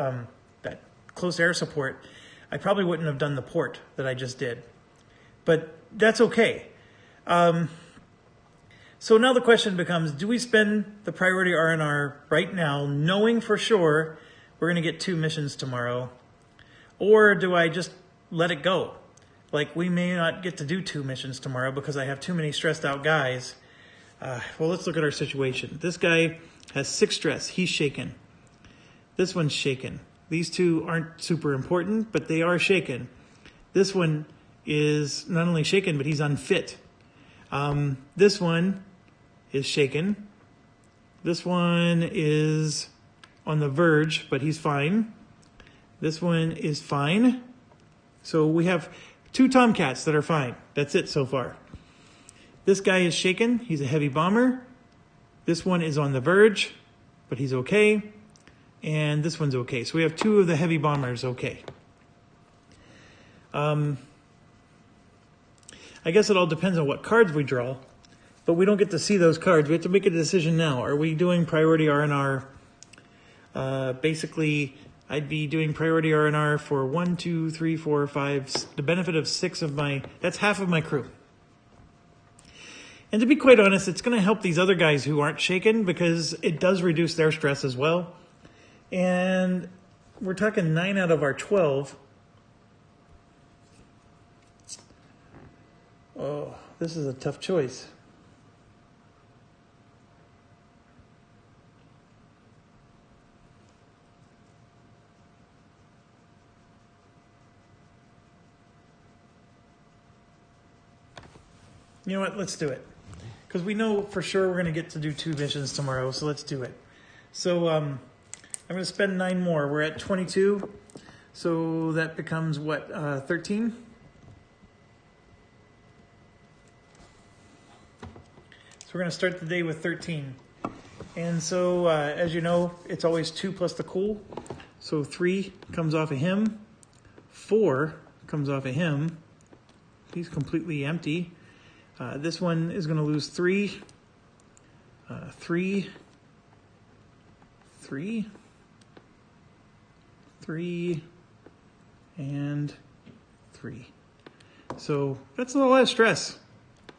that close air support. I probably wouldn't have done the port that I just did. But that's okay. So now the question becomes, do we spend the priority R&R right now, knowing for sure we're going to get 2 missions tomorrow? Or do I just let it go? Like, we may not get to do 2 missions tomorrow because I have too many stressed out guys. Well, let's look at our situation. This guy has 6 stress. He's shaken. This one's shaken. These 2 aren't super important, but they are shaken. This one is not only shaken, but he's unfit. This one is shaken. This one is on the verge, but he's fine. This one is fine. So we have 2 Tomcats that are fine. That's it so far. This guy is shaken. He's a heavy bomber. This one is on the verge, but he's okay. And this one's okay. So we have 2 of the heavy bombers okay. I guess it all depends on what cards we draw, but we don't get to see those cards. We have to make a decision now. Are we doing priority R&R? Basically, I'd be doing priority R&R for 1, 2, 3, 4, 5, the benefit of 6 of my, that's half of my crew. And to be quite honest, it's going to help these other guys who aren't shaken because it does reduce their stress as well. And we're talking 9 out of our 12. Oh, this is a tough choice. You know what? Let's do it. Because we know for sure we're going to get to do 2 missions tomorrow, so let's do it. So I'm going to spend 9 more. We're at 22, so that becomes what, 13? So we're going to start the day with 13. And so, as you know, it's always 2 plus the cool. So 3 comes off of him. 4 comes off of him. He's completely empty. This one is going to lose 3. 3. 3. 3. And 3. So that's a lot of stress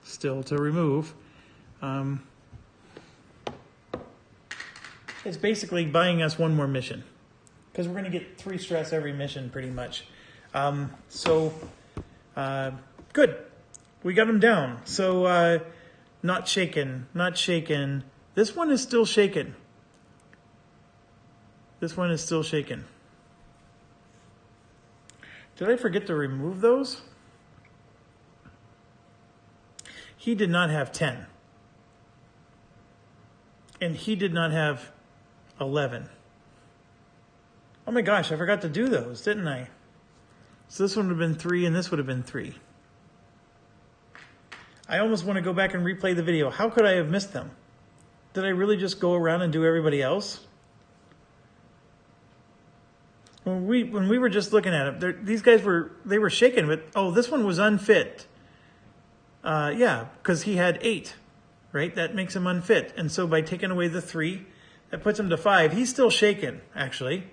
still to remove. It's basically buying us 1 more mission because we're going to get 3 stress every mission pretty much. Good. we got him down. So not shaken, not shaken. This one is still shaken. This one is still shaken. Did I forget to remove those? He did not have 10. And he did not have 11. Oh my gosh, I forgot to do those, didn't I? So this one would have been 3 and this would have been 3. I almost want to go back and replay the video. How could I have missed them? Did I really just go around and do everybody else? When we were just looking at it, these guys were shaken, but oh, this one was unfit. Yeah, because he had 8, right? That makes him unfit. And so by taking away the 3, that puts him to 5. He's still shaken, actually.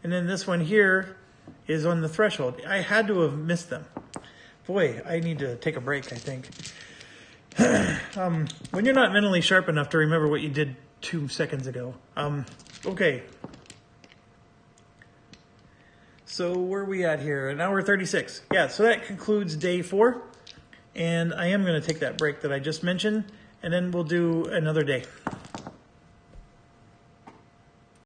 And then this one here is on the threshold. I had to have missed them. Boy, I need to take a break, I think. When you're not mentally sharp enough to remember what you did 2 seconds ago. Okay. So where are we at here? An hour 36. Yeah, so that concludes day 4. And I am going to take that break that I just mentioned, and then we'll do another day.